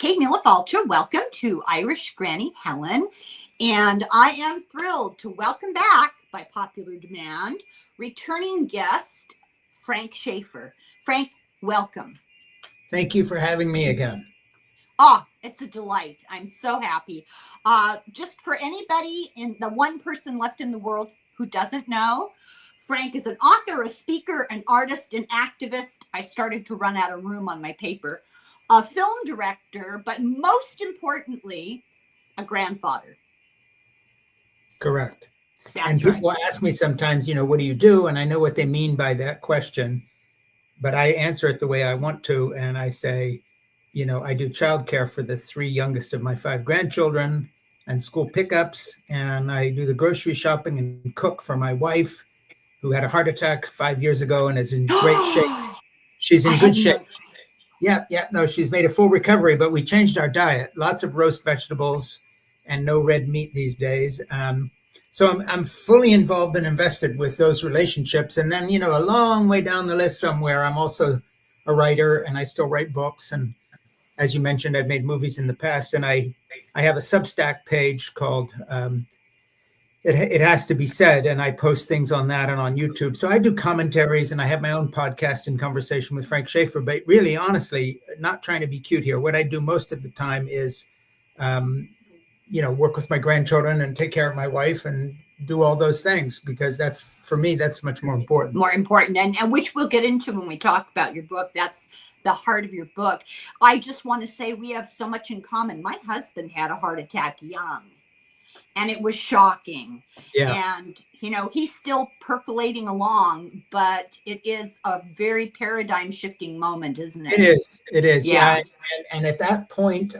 Kate Milifalcha. Welcome to Irish Granny Helen. And I am thrilled to welcome back, by popular demand, returning guest, Frank Schaefer. Frank, welcome. Thank you for having me again. Oh, it's a delight. I'm so happy. Just for anybody, in the one person left in the world who doesn't know, Frank is an author, a speaker, an artist, an activist. I started to run out of room on my paper. A film director, but most importantly, a grandfather. Correct. That's and people ask me sometimes, what do you do? And I know what they mean by that question, but I answer it the way I want to. And I say, I do childcare for the 3 youngest of my 5 grandchildren and school pickups. And I do the grocery shopping and cook for my wife, who had a heart attack 5 years ago and is in great shape. She's in good shape. No, she's made a full recovery, but we changed our diet. Lots of roast vegetables and no red meat these days. So I'm fully involved and invested with those relationships. And then, a long way down the list somewhere, I'm also a writer and I still write books. And as you mentioned, I've made movies in the past. And I have a Substack page called It Has to Be Said. And I post things on that and on YouTube. So I do commentaries and I have my own podcast in conversation with Frank Schaefer. But really, honestly, not trying to be cute here. What I do most of the time is work with my grandchildren and take care of my wife and do all those things, because that's, for me, that's much more important. More important, and which we'll get into when we talk about your book. That's the heart of your book. I just want to say we have so much in common. My husband had a heart attack young, and it was shocking. Yeah. And, he's still percolating along, but it is a very paradigm shifting moment, isn't it? It is. Yeah. And at that point,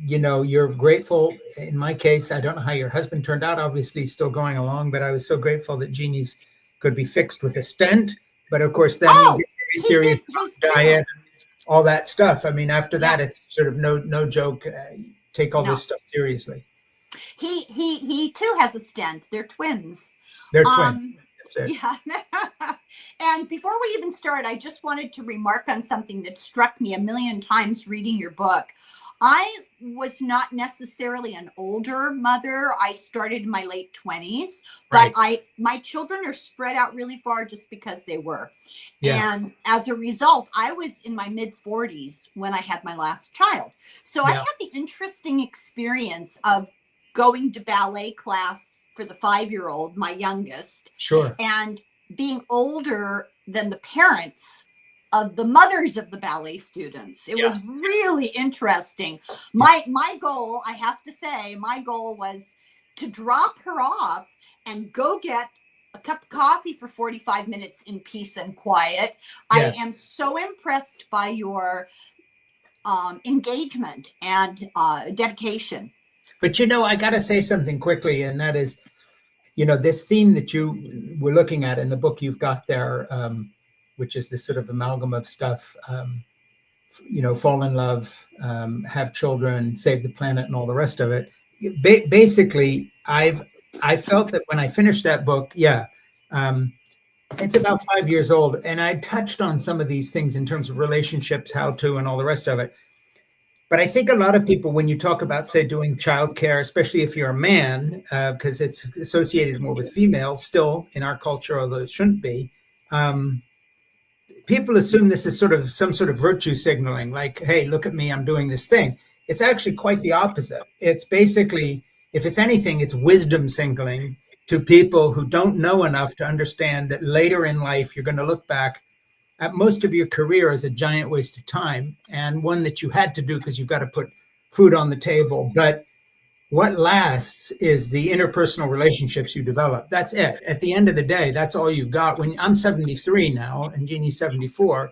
you're grateful. In my case, I don't know how your husband turned out, obviously still going along, but I was so grateful that Jeannie's could be fixed with a stent. But of course, then you get very serious diet, all that stuff. I mean, after that, it's sort of no joke. Take all this stuff seriously. He too has a stent. They're twins. They're twins. That's it. Yeah. And before we even start, I just wanted to remark on something that struck me a million times reading your book. I was not necessarily an older mother. I started in my late 20s, but my children are spread out really far just because they were. Yeah. And as a result, I was in my mid 40s when I had my last child. So I had the interesting experience of going to ballet class for the 5-year-old, my youngest. Sure. And being older than the parents of the mothers of the ballet students. It was really interesting. My goal, I have to say, was to drop her off and go get a cup of coffee for 45 minutes in peace and quiet. Yes. I am so impressed by your engagement and dedication. But, I got to say something quickly, and that is, this theme that you were looking at in the book you've got there, which is this sort of amalgam of stuff, fall in love, have children, save the planet, and all the rest of it. Basically, I felt that when I finished that book, it's about 5 years old, and I touched on some of these things in terms of relationships, how to, and all the rest of it. But I think a lot of people, when you talk about, say, doing childcare, especially if you're a man, because it's associated more with females still in our culture, although it shouldn't be, people assume this is sort of some sort of virtue signaling, like, hey, look at me, I'm doing this thing. It's actually quite the opposite. It's basically, if it's anything, it's wisdom signaling to people who don't know enough to understand that later in life, you're going to look back at most of your career as a giant waste of time, and one that you had to do because you've got to put food on the table. But what lasts is the interpersonal relationships you develop. That's it. At the end of the day, that's all you've got. When I'm 73 now and Jeannie's 74.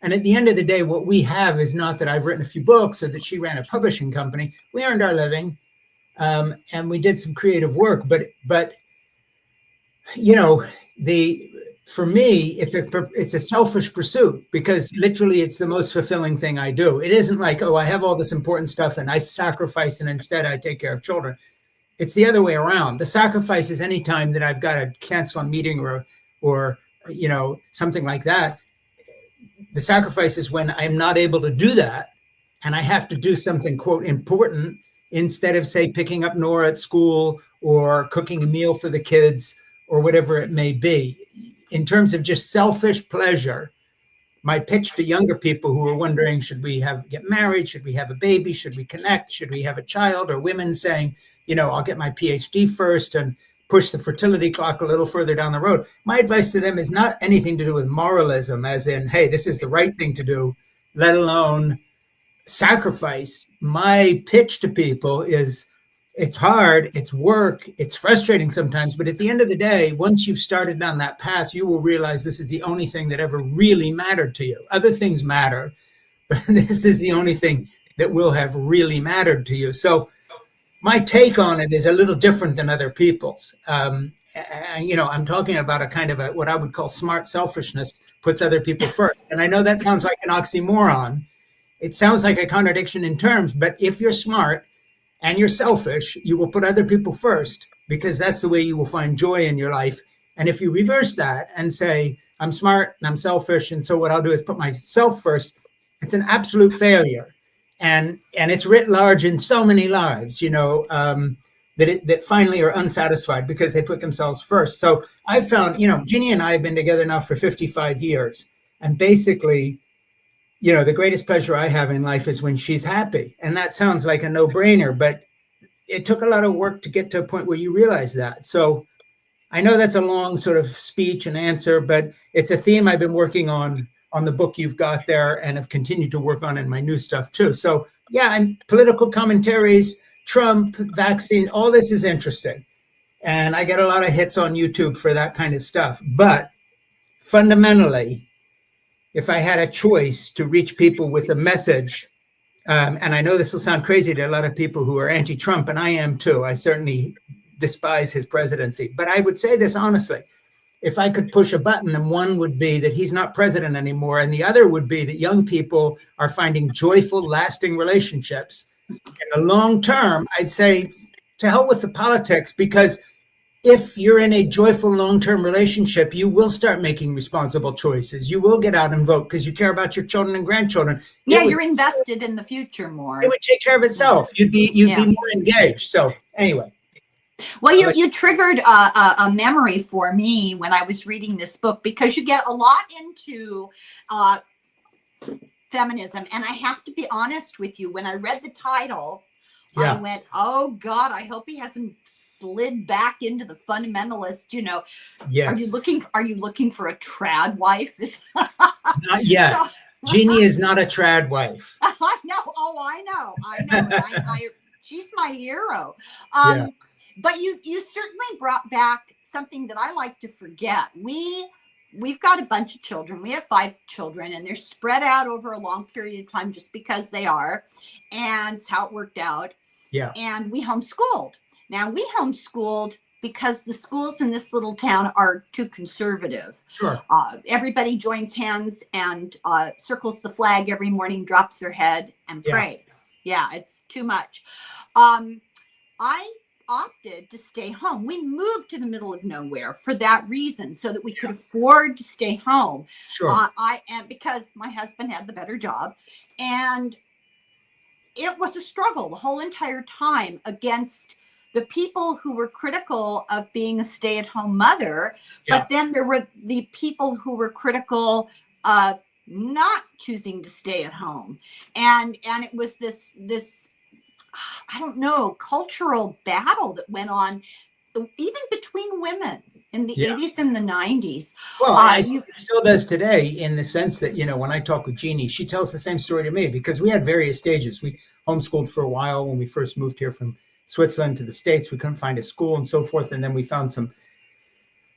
And at the end of the day, what we have is not that I've written a few books or that she ran a publishing company. We earned our living and we did some creative work. But for me, it's a selfish pursuit, because literally it's the most fulfilling thing I do. It isn't like, I have all this important stuff and I sacrifice and instead I take care of children. It's the other way around. The sacrifice is any time that I've got to cancel a meeting or something like that. The sacrifice is when I'm not able to do that and I have to do something, quote, important, instead of, say, picking up Nora at school or cooking a meal for the kids or whatever it may be. In terms of just selfish pleasure, my pitch to younger people who are wondering, should we get married? Should we have a baby? Should we connect? Should we have a child? Or women saying, I'll get my PhD first and push the fertility clock a little further down the road. My advice to them is not anything to do with moralism, as in, hey, this is the right thing to do, let alone sacrifice. My pitch to people is, it's hard, it's work, it's frustrating sometimes, but at the end of the day, once you've started down that path, you will realize this is the only thing that ever really mattered to you. Other things matter, but this is the only thing that will have really mattered to you. So my take on it is a little different than other people's. I'm talking about a kind of what I would call smart selfishness, puts other people first. And I know that sounds like an oxymoron. It sounds like a contradiction in terms, but if you're smart and you're selfish, you will put other people first, because that's the way you will find joy in your life. And if you reverse that and say, I'm smart and I'm selfish, and so what I'll do is put myself first, it's an absolute failure. And it's writ large in so many lives, that finally are unsatisfied because they put themselves first. So I've found, Ginny and I have been together now for 55 years. And basically, the greatest pleasure I have in life is when she's happy. And that sounds like a no-brainer, but it took a lot of work to get to a point where you realize that. So I know that's a long sort of speech and answer, but it's a theme I've been working on the book you've got there, and have continued to work on in my new stuff too. So yeah, and political commentaries, Trump, vaccine, all this is interesting. And I get a lot of hits on YouTube for that kind of stuff. But fundamentally, if I had a choice to reach people with a message, and I know this will sound crazy to a lot of people who are anti-Trump, and I am too. I certainly despise his presidency. But I would say this honestly. If I could push a button, then one would be that he's not president anymore. And the other would be that young people are finding joyful, lasting relationships. In the long term, I'd say to hell with the politics, because if you're in a joyful long-term relationship, you will start making responsible choices. You will get out and vote because you care about your children and grandchildren. Yeah, you're invested in the future more. It would take care of itself. You'd be more engaged. So anyway. Well, you triggered a memory for me when I was reading this book, because you get a lot into feminism. And I have to be honest with you, when I read the title, I went, oh God, I hope he hasn't slid back into the fundamentalist, Yes. Are you looking for a trad wife? Not yet. So, Jeannie is not a trad wife. I know. Oh, I know. She's my hero. But you certainly brought back something that I like to forget. We've got a bunch of children. We have 5 children, and they're spread out over a long period of time just because they are. And it's how it worked out. Yeah. And we homeschooled. Now, we homeschooled because the schools in this little town are too conservative. Sure. Everybody joins hands and circles the flag every morning, drops their head, and prays. Yeah, it's too much. I opted to stay home. We moved to the middle of nowhere for that reason, so that we could afford to stay home. Sure. Because my husband had the better job, and it was a struggle the whole entire time against the people who were critical of being a stay-at-home mother. But then there were the people who were critical of not choosing to stay at home, and it was this I don't know, cultural battle that went on even between women in the 80s and the 90s. Well, it still does today, in the sense that, when I talk with Jeannie, she tells the same story to me, because we had various stages. We homeschooled for a while when we first moved here from Switzerland to the States. We couldn't find a school and so forth. And then we found some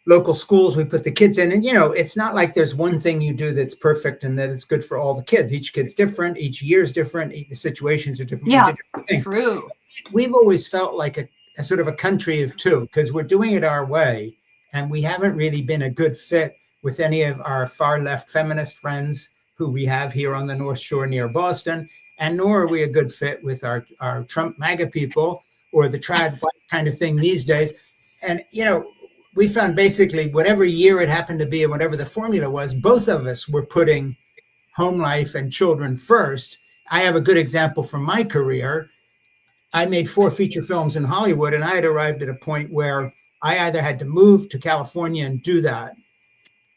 local schools we put the kids in. And, it's not like there's one thing you do that's perfect and that it's good for all the kids. Each kid's different. Each year's different. The situations are different. Yeah, true. We've always felt like a sort of a country of two, because we're doing it our way. And we haven't really been a good fit with any of our far left feminist friends who we have here on the North Shore near Boston. And nor are we a good fit with our Trump MAGA people, or the trad kind of thing these days. And, we found basically whatever year it happened to be and whatever the formula was, both of us were putting home life and children first. I have a good example from my career. I made 4 feature films in Hollywood, and I had arrived at a point where I either had to move to California and do that,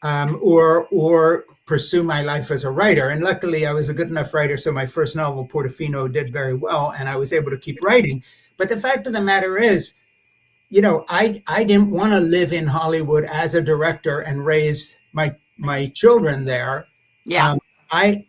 or pursue my life as a writer. And luckily, I was a good enough writer, so my first novel, Portofino, did very well, and I was able to keep writing. But the fact of the matter is, I didn't want to live in Hollywood as a director and raise my children there. Yeah. I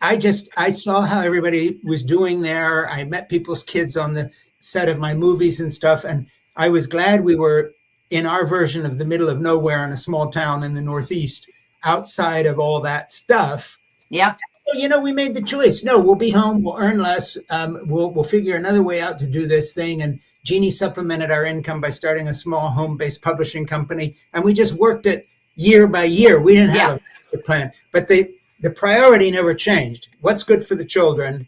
saw how everybody was doing there. I met people's kids on the set of my movies and stuff, and I was glad we were in our version of the middle of nowhere in a small town in the Northeast, outside of all that stuff. Yeah. So, we made the choice. No, we'll be home. We'll earn less. We'll figure another way out to do this thing. And Jeannie supplemented our income by starting a small home-based publishing company, and we just worked it year by year. We didn't have a master plan, but the priority never changed. What's good for the children,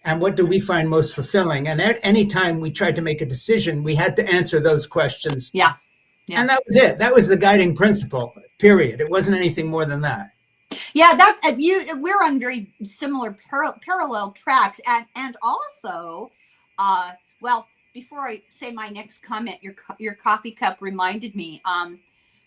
and what do we find most fulfilling? And at any time we tried to make a decision, we had to answer those questions. Yeah. And that was it. That was the guiding principle, period. It wasn't anything more than that. Yeah, we're on very similar parallel tracks, and also, well, before I say my next comment, your coffee cup reminded me.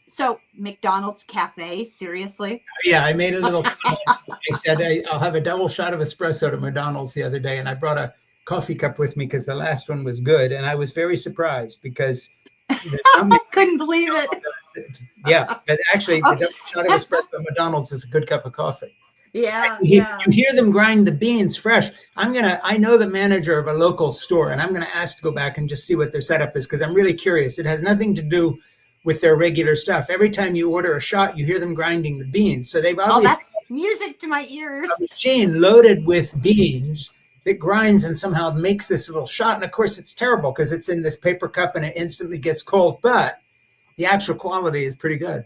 So McDonald's cafe, seriously? Yeah, I made a little comment. I said I'll have a double shot of espresso to McDonald's the other day, and I brought a coffee cup with me because the last one was good, and I was very surprised because I couldn't believe it. Yeah, but actually, the double shot of espresso at McDonald's is a good cup of coffee. Yeah, you hear them grind the beans fresh. I know the manager of a local store, and I'm going to ask to go back and just see what their setup is, because I'm really curious. It has nothing to do with their regular stuff. Every time you order a shot, you hear them grinding the beans. So they've obviously that's music to my ears. A machine loaded with beans that grinds and somehow makes this little shot. And of course, it's terrible because it's in this paper cup and it instantly gets cold. But the actual quality is pretty good.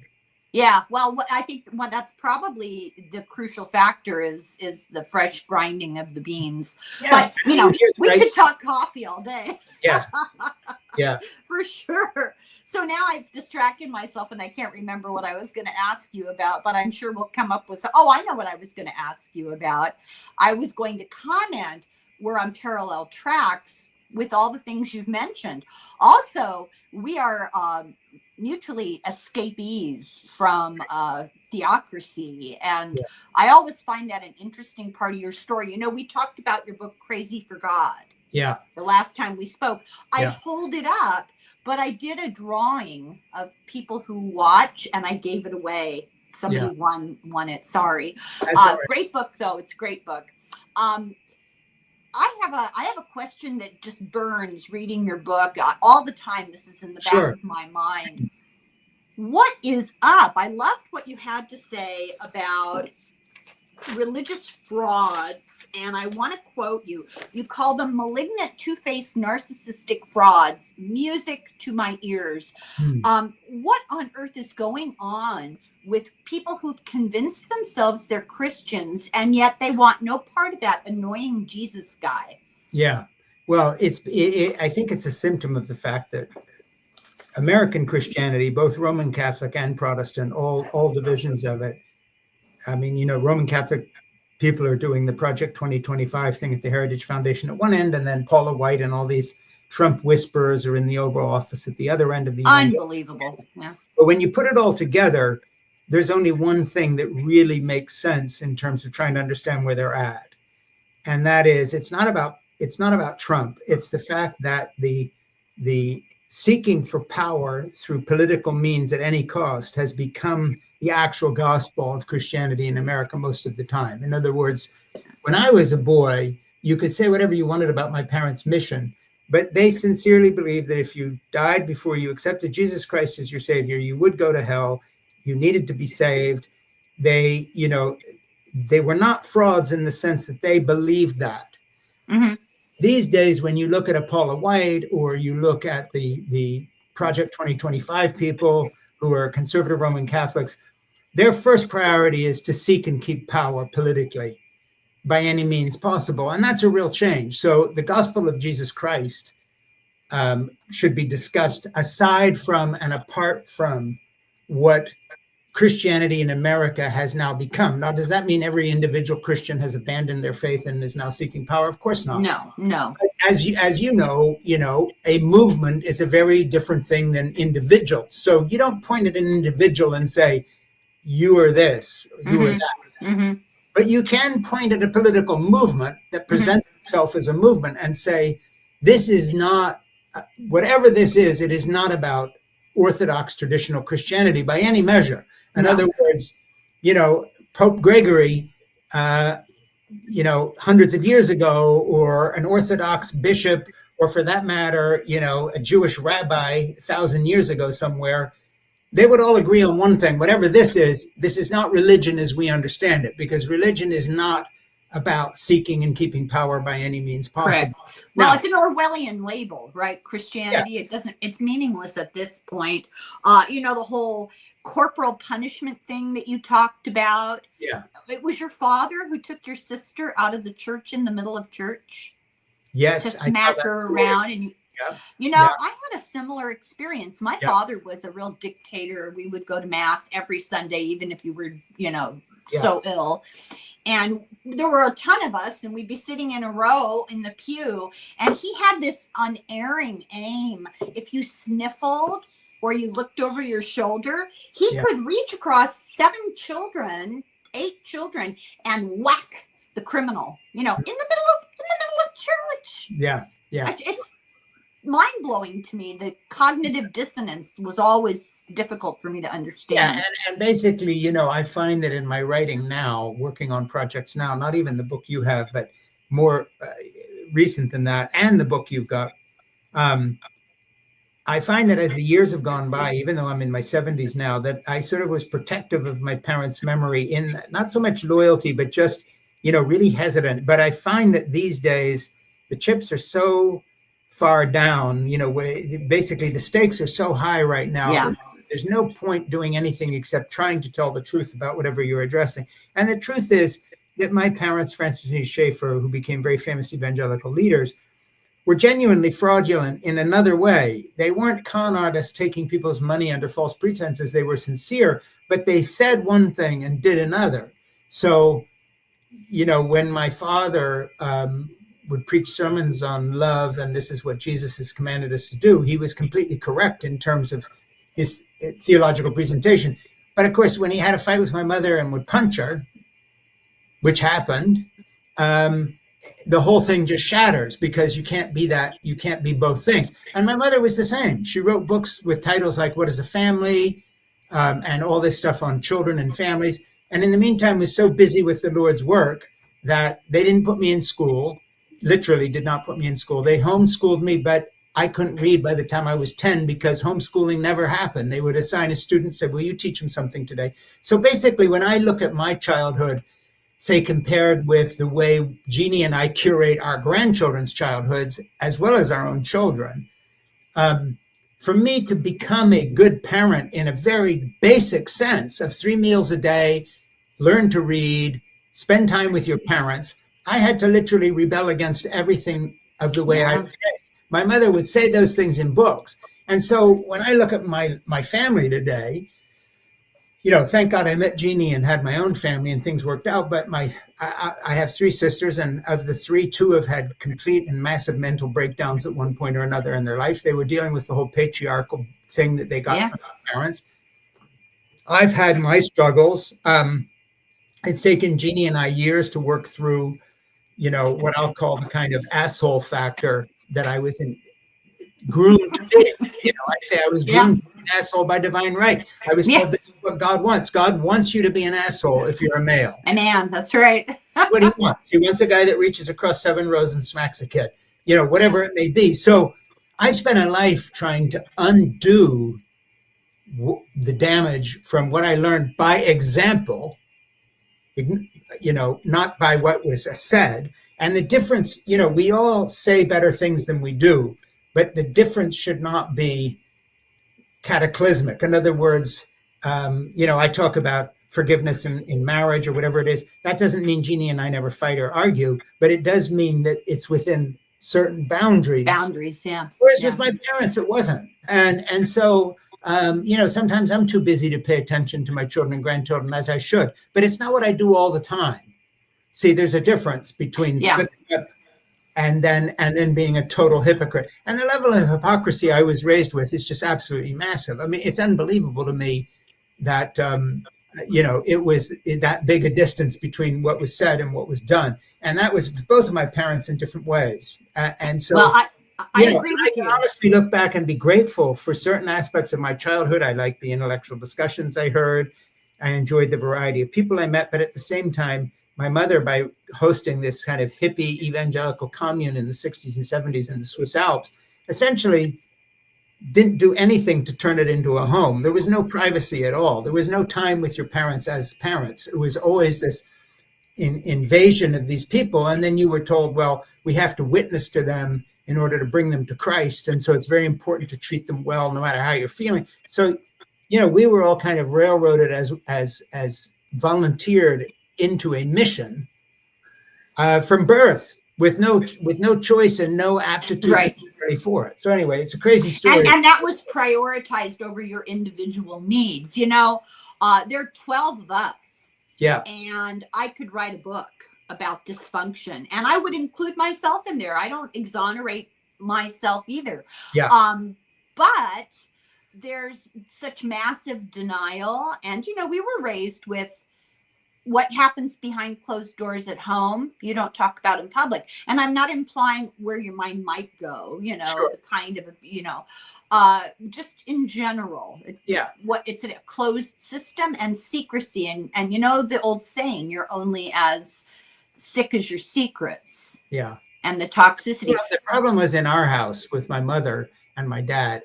Yeah, well, I think that's probably the crucial factor is the fresh grinding of the beans. Yeah, but we could talk coffee all day. Yeah, yeah, for sure. So now I've distracted myself and I can't remember what I was going to ask you about, but I'm sure we'll come up with some. Oh, I know what I was going to ask you about. I was going to comment we're on parallel tracks with all the things you've mentioned. Also, we are mutually escapees from theocracy. And I always find that an interesting part of your story. We talked about your book, Crazy for God. Yeah. The last time we spoke, I hold it up, but I did a drawing of people who watch and I gave it away. Somebody won it. Sorry. Right. Great book though. It's a great book. I have a question that just burns reading your book all the time. This is in the back of my mind. What is up? I loved what you had to say about religious frauds, and I want to quote you. You call them malignant, two-faced, narcissistic frauds. Music to my ears. What on earth is going on with people who've convinced themselves they're Christians and yet they want no part of that annoying Jesus guy? Yeah, well, I think it's a symptom of the fact that American Christianity, both Roman Catholic and Protestant, all divisions of it. I mean, Roman Catholic people are doing the Project 2025 thing at the Heritage Foundation at one end, and then Paula White and all these Trump whisperers are in the Oval Office at the other end of the unbelievable. Yeah. But when you put it all together, there's only one thing that really makes sense in terms of trying to understand where they're at. And that is, it's not about Trump. It's the fact that the seeking for power through political means at any cost has become the actual gospel of Christianity in America most of the time. In other words, when I was a boy, you could say whatever you wanted about my parents' mission, but they sincerely believed that if you died before you accepted Jesus Christ as your savior, you would go to hell. You needed to be saved. They were not frauds in the sense that they believed that. Mm-hmm. These days, when you look at a Paula White or you look at the Project 2025 people who are conservative Roman Catholics, their first priority is to seek and keep power politically by any means possible. And that's a real change. So the gospel of Jesus Christ should be discussed aside from and apart from what Christianity in America has now become. Now, does that mean every individual Christian has abandoned their faith and is now seeking power? Of course not. No. As you know, a movement is a very different thing than individuals. So you don't point at an individual and say, you are this, you are that. Mm-hmm. But you can point at a political movement that presents itself as a movement and say, this is not, whatever this is, it is not about Orthodox traditional Christianity by any measure. In other words, Pope Gregory, hundreds of years ago, or an Orthodox bishop, or for that matter, a Jewish rabbi 1,000 years ago somewhere, they would all agree on one thing. Whatever this is not religion as we understand it, because religion is not about seeking and keeping power by any means possible. Correct. Well, it's an Orwellian label, right? Christianity, it's meaningless at this point. The whole corporal punishment thing that you talked about. Yeah. It was your father who took your sister out of the church in the middle of church? Yes. To smack her around. And I had a similar experience. My father was a real dictator. We would go to mass every Sunday, even if you were, so ill. And there were a ton of us, and we'd be sitting in a row in the pew. And he had this unerring aim. If you sniffled or you looked over your shoulder, he could reach across 8 children, and whack the criminal, in the middle of church. Yeah. It's mind-blowing to me. The cognitive dissonance was always difficult for me to understand. And basically, I find that in my writing now, working on projects now, not even the book you have, but more recent than that, and the book you've got, I find that as the years have gone by, even though I'm in my 70s now, that I sort of was protective of my parents' memory, in not so much loyalty, but just, really hesitant. But I find that these days the chips are so far down, where basically the stakes are so high right now. Yeah. There's no point doing anything except trying to tell the truth about whatever you're addressing. And the truth is that my parents, Francis and Edith Schaeffer, who became very famous evangelical leaders, were genuinely fraudulent in another way. They weren't con artists taking people's money under false pretenses. They were sincere, but they said one thing and did another. So, when my father would preach sermons on love, and this is what Jesus has commanded us to do, he was completely correct in terms of his theological presentation. But of course, when he had a fight with my mother and would punch her, which happened, the whole thing just shatters, because you can't be both things. And my mother was the same. She wrote books with titles like What is a Family, and all this stuff on children and families. And in the meantime, was so busy with the Lord's work that they didn't put me in school, literally did not put me in school. They homeschooled me, but I couldn't read by the time I was 10 because homeschooling never happened. They would assign a student, say, will you teach them something today? So basically, when I look at my childhood, say, compared with the way Jeannie and I curate our grandchildren's childhoods, as well as our own children, for me to become a good parent in a very basic sense of 3 meals a day, learn to read, spend time with your parents, I had to literally rebel against everything of the way I was raised. My mother would say those things in books. And so when I look at my family today, thank God I met Jeannie and had my own family and things worked out. But I have 3 sisters, and of the 3, 2 have had complete and massive mental breakdowns at one point or another in their life. They were dealing with the whole patriarchal thing that they got from their parents. I've had my struggles. It's taken Jeannie and I years to work through, what I'll call the kind of asshole factor that I was groomed to be. I say I was groomed to be an asshole by divine right. I was told this is what God wants. God wants you to be an asshole if you're a male. A man, that's right. That's what he wants. He wants a guy that reaches across 7 rows and smacks a kid, whatever it may be. So I've spent a life trying to undo the damage from what I learned by example, not by what was said. And the difference, we all say better things than we do, but the difference should not be cataclysmic. In other words, I talk about forgiveness in marriage or whatever it is. That doesn't mean Jeannie and I never fight or argue, but it does mean that it's within certain boundaries. Boundaries, yeah. Whereas with my parents, it wasn't. And so Sometimes I'm too busy to pay attention to my children and grandchildren as I should, but it's not what I do all the time. See, there's a difference between slipping up and then being a total hypocrite. And the level of hypocrisy I was raised with is just absolutely massive. I mean, it's unbelievable to me that it was that big a distance between what was said and what was done. And that was both of my parents in different ways. And so, well, I agree with I you. honestly look back and be grateful for certain aspects of my childhood. I liked the intellectual discussions I heard. I enjoyed the variety of people I met. But at the same time, my mother, by hosting this kind of hippie evangelical commune in the 60s and 70s in the Swiss Alps, essentially didn't do anything to turn it into a home. There was no privacy at all. There was no time with your parents as parents. It was always this invasion of these people. And then you were told, well, we have to witness to them in order to bring them to Christ. And so it's very important to treat them well, no matter how you're feeling. So, we were all kind of railroaded as volunteered into a mission from birth with no choice and no aptitude for it. So anyway, it's a crazy story. And that was prioritized over your individual needs. There are 12 of us. Yeah. And I could write a book about dysfunction, and I would include myself in there. I don't exonerate myself either. Yeah. But there's such massive denial. And, we were raised with what happens behind closed doors at home, you don't talk about in public. And I'm not implying where your mind might go, Sure. the kind of, just in general. Yeah. It's a closed system and secrecy. And the old saying, you're only as sick as your secrets. Yeah. And the toxicity. Well, the problem was in our house with my mother and my dad.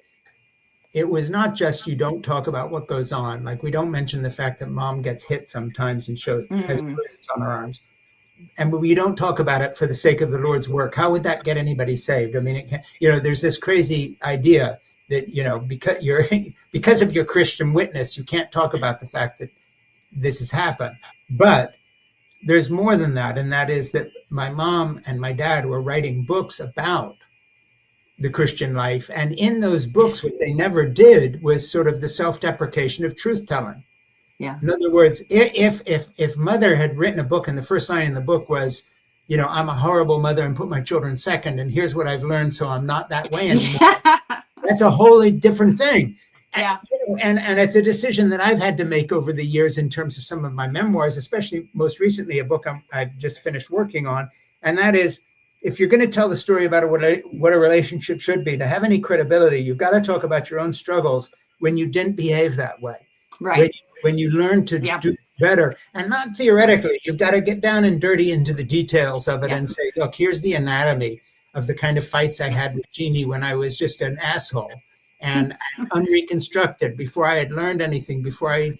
It was not just you don't talk about what goes on. Like, we don't mention the fact that mom gets hit sometimes and has bruises on her arms. And we don't talk about it for the sake of the Lord's work. How would that get anybody saved? I mean, there's this crazy idea that, because of your Christian witness, you can't talk about the fact that this has happened. But there's more than that. And that is that my mom and my dad were writing books about the Christian life. And in those books, what they never did was sort of the self-deprecation of truth-telling. Yeah. In other words, if mother had written a book and the first line in the book was, I'm a horrible mother and put my children second, and here's what I've learned, so I'm not that way anymore. That's a wholly different thing. Yeah. And it's a decision that I've had to make over the years in terms of some of my memoirs, especially most recently a book I've just finished working on. And that is, if you're going to tell the story about what a relationship should be, to have any credibility, you've got to talk about your own struggles when you didn't behave that way. Right. When you learn to do better, and not theoretically, you've got to get down and dirty into the details of it and say, look, here's the anatomy of the kind of fights I had with Jeannie when I was just an asshole and unreconstructed, before I had learned anything, before I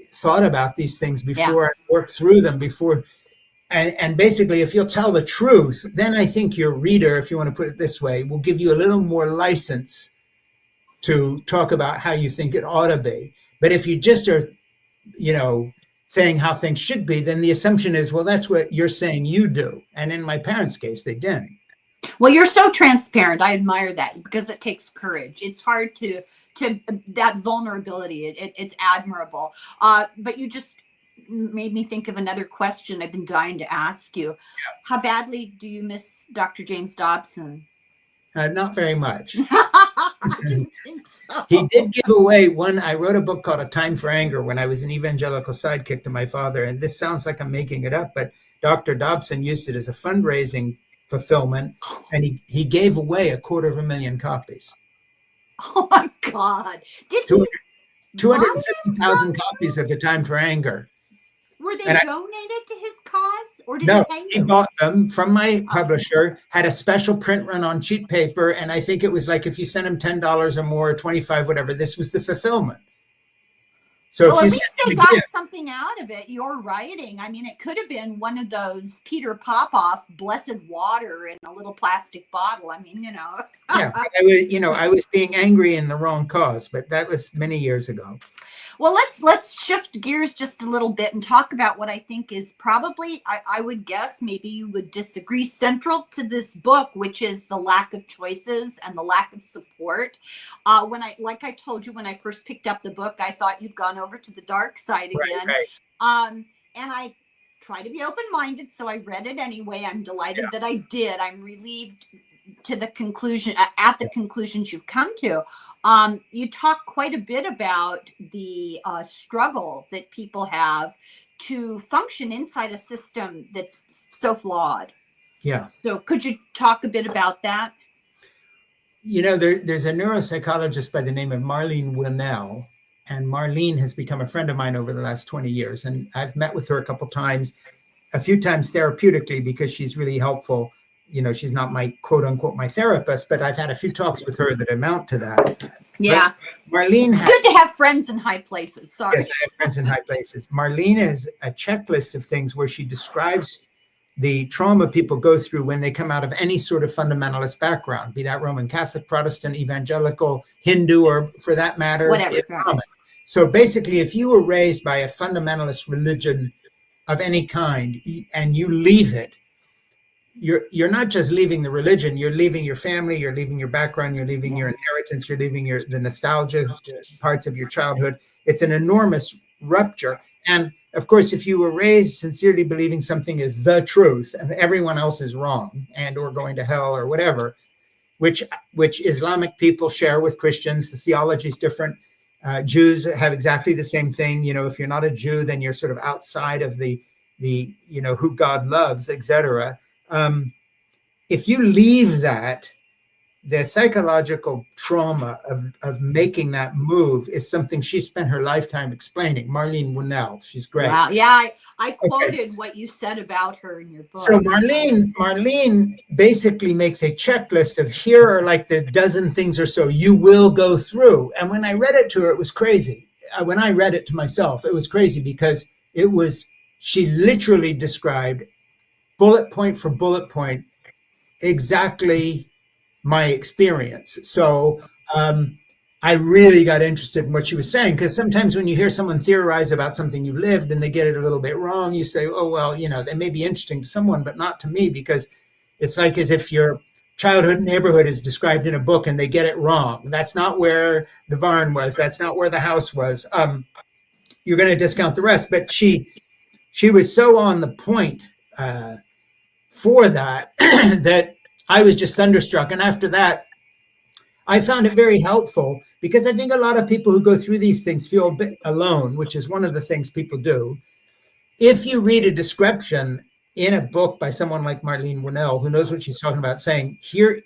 thought about these things, before I worked through them, and basically, if you'll tell the truth, then I think your reader, if you want to put it this way, will give you a little more license to talk about how you think it ought to be. But if you just are, saying how things should be, then the assumption is, well, that's what you're saying you do. And in my parents' case, they didn't. Well, you're so transparent. I admire that, because it takes courage. It's hard to that vulnerability. It's admirable. But you just made me think of another question I've been dying to ask you. Yeah. How badly do you miss Dr. James Dobson? Not very much. I didn't think so. He did give away one. I wrote a book called A Time for Anger when I was an evangelical sidekick to my father. And this sounds like I'm making it up, but Dr. Dobson used it as a fundraising fulfillment. And he gave away 250,000 copies. Oh my God. Did he? 250,000 copies of A Time for Anger. Were they donated to his cause, or did No, he pay he you? bought them from my publisher, had a special print run on cheap paper, and I think it was like if you sent him $10 or more, or 25, whatever, this was the fulfillment. So Well, if at you least sent they him a got gift, something out of it. Your writing. I mean, it could have been one of those Peter Popoff blessed water in a little plastic bottle. I mean, yeah, I was being angry in the wrong cause, but that was many years ago. Well, let's shift gears just a little bit and talk about what I think is probably, I would guess, maybe you would disagree, central to this book, which is the lack of choices and the lack of support. Like I told you, when I first picked up the book, I thought you'd gone over to the dark side Right, again. right. And I try to be open-minded, so I read it anyway. I'm delighted that I did. I'm relieved to the conclusion, at the conclusions you've come to. You talk quite a bit about the struggle that people have to function inside a system that's so flawed. Yeah. So could you talk a bit about that? There's a neuropsychologist by the name of Marlene Winnell, and Marlene has become a friend of mine over the last 20 years. And I've met with her a couple times, a few times therapeutically, because she's really helpful. She's not my quote unquote my therapist, but I've had a few talks with her that amount to that. Yeah. But Marlene, it's good to have friends in high places. Sorry. Yes, I have friends in high places. Marlene has a checklist of things where she describes the trauma people go through when they come out of any sort of fundamentalist background, be that Roman Catholic, Protestant, evangelical, Hindu, or for that matter, whatever. Islamic. So basically, if you were raised by a fundamentalist religion of any kind and you leave it, you're not just leaving the religion, you're leaving your family, you're leaving your background, you're leaving your inheritance, you're leaving the nostalgia parts of your childhood. It's an enormous rupture. And of course, if you were raised sincerely believing something is the truth and everyone else is wrong and or going to hell or whatever, which Islamic people share with Christians, the theology is different. Jews have exactly the same thing. If you're not a Jew, then you're sort of outside of the who God loves, etc. If you leave that, the psychological trauma of making that move is something she spent her lifetime explaining. Marlene Winnell, she's great. Wow. Yeah, I quoted what you said about her in your book. So Marlene basically makes a checklist of here are like the dozen things or so you will go through. And when I read it to her, it was crazy. When I read it to myself, it was crazy because she literally described bullet point for bullet point exactly my experience. So I really got interested in what she was saying, because sometimes when you hear someone theorize about something you lived and they get it a little bit wrong, you say, oh, well, they may be interesting to someone, but not to me, because it's like as if your childhood neighborhood is described in a book and they get it wrong. That's not where the barn was. That's not where the house was. You're going to discount the rest. But she was so on the point for that, that I was just thunderstruck. And after that, I found it very helpful, because I think a lot of people who go through these things feel a bit alone, which is one of the things people do. If you read a description in a book by someone like Marlene Winnell, who knows what she's talking about, saying, here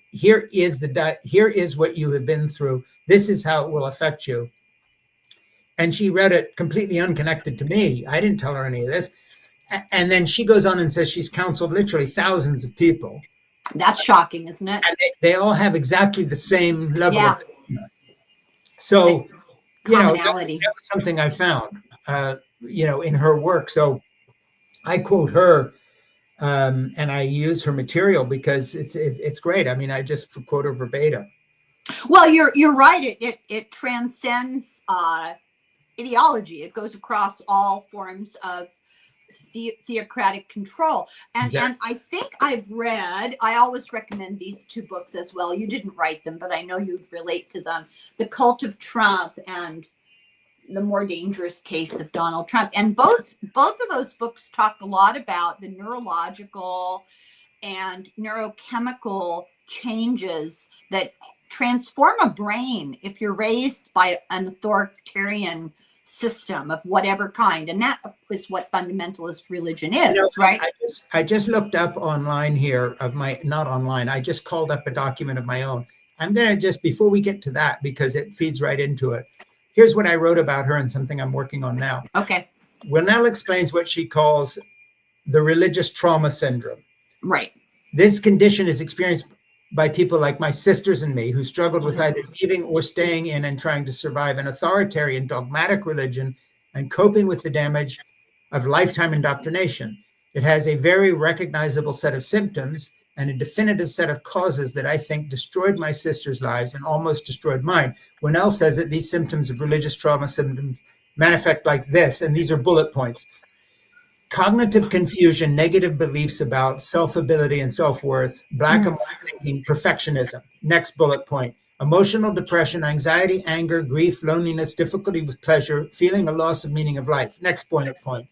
is what you have been through. This is how it will affect you. And she read it completely unconnected to me. I didn't tell her any of this. And then she goes on and says she's counseled literally thousands of people. That's shocking, isn't it? And they all have exactly the same level of trauma. So, commonality. That was something I found, in her work. So I quote her and I use her material because it's great. I mean, I just quote her verbatim. Well, you're right. It transcends ideology. It goes across all forms of theocratic control. And I think I always recommend these two books as well. You didn't write them, but I know you'd relate to them. The Cult of Trump and The More Dangerous Case of Donald Trump. And both of those books talk a lot about the neurological and neurochemical changes that transform a brain if you're raised by an authoritarian system of whatever kind. And that is what fundamentalist religion is, right? I just looked up online here I just called up a document of my own. I'm going to just, before we get to that, because it feeds right into it, here's what I wrote about her and something I'm working on now. Okay. Winnell explains what she calls the religious trauma syndrome. Right. This condition is experienced by people like my sisters and me, who struggled with either leaving or staying in and trying to survive an authoritarian, dogmatic religion and coping with the damage of lifetime indoctrination. It has a very recognizable set of symptoms and a definitive set of causes that I think destroyed my sisters' lives and almost destroyed mine. Winnell says that these symptoms of religious trauma symptoms manifest like this, and these are bullet points. Cognitive confusion, negative beliefs about self-ability and self-worth, black and white thinking, perfectionism. Next bullet point. Emotional depression, anxiety, anger, grief, loneliness, difficulty with pleasure, feeling a loss of meaning of life. Next bullet point.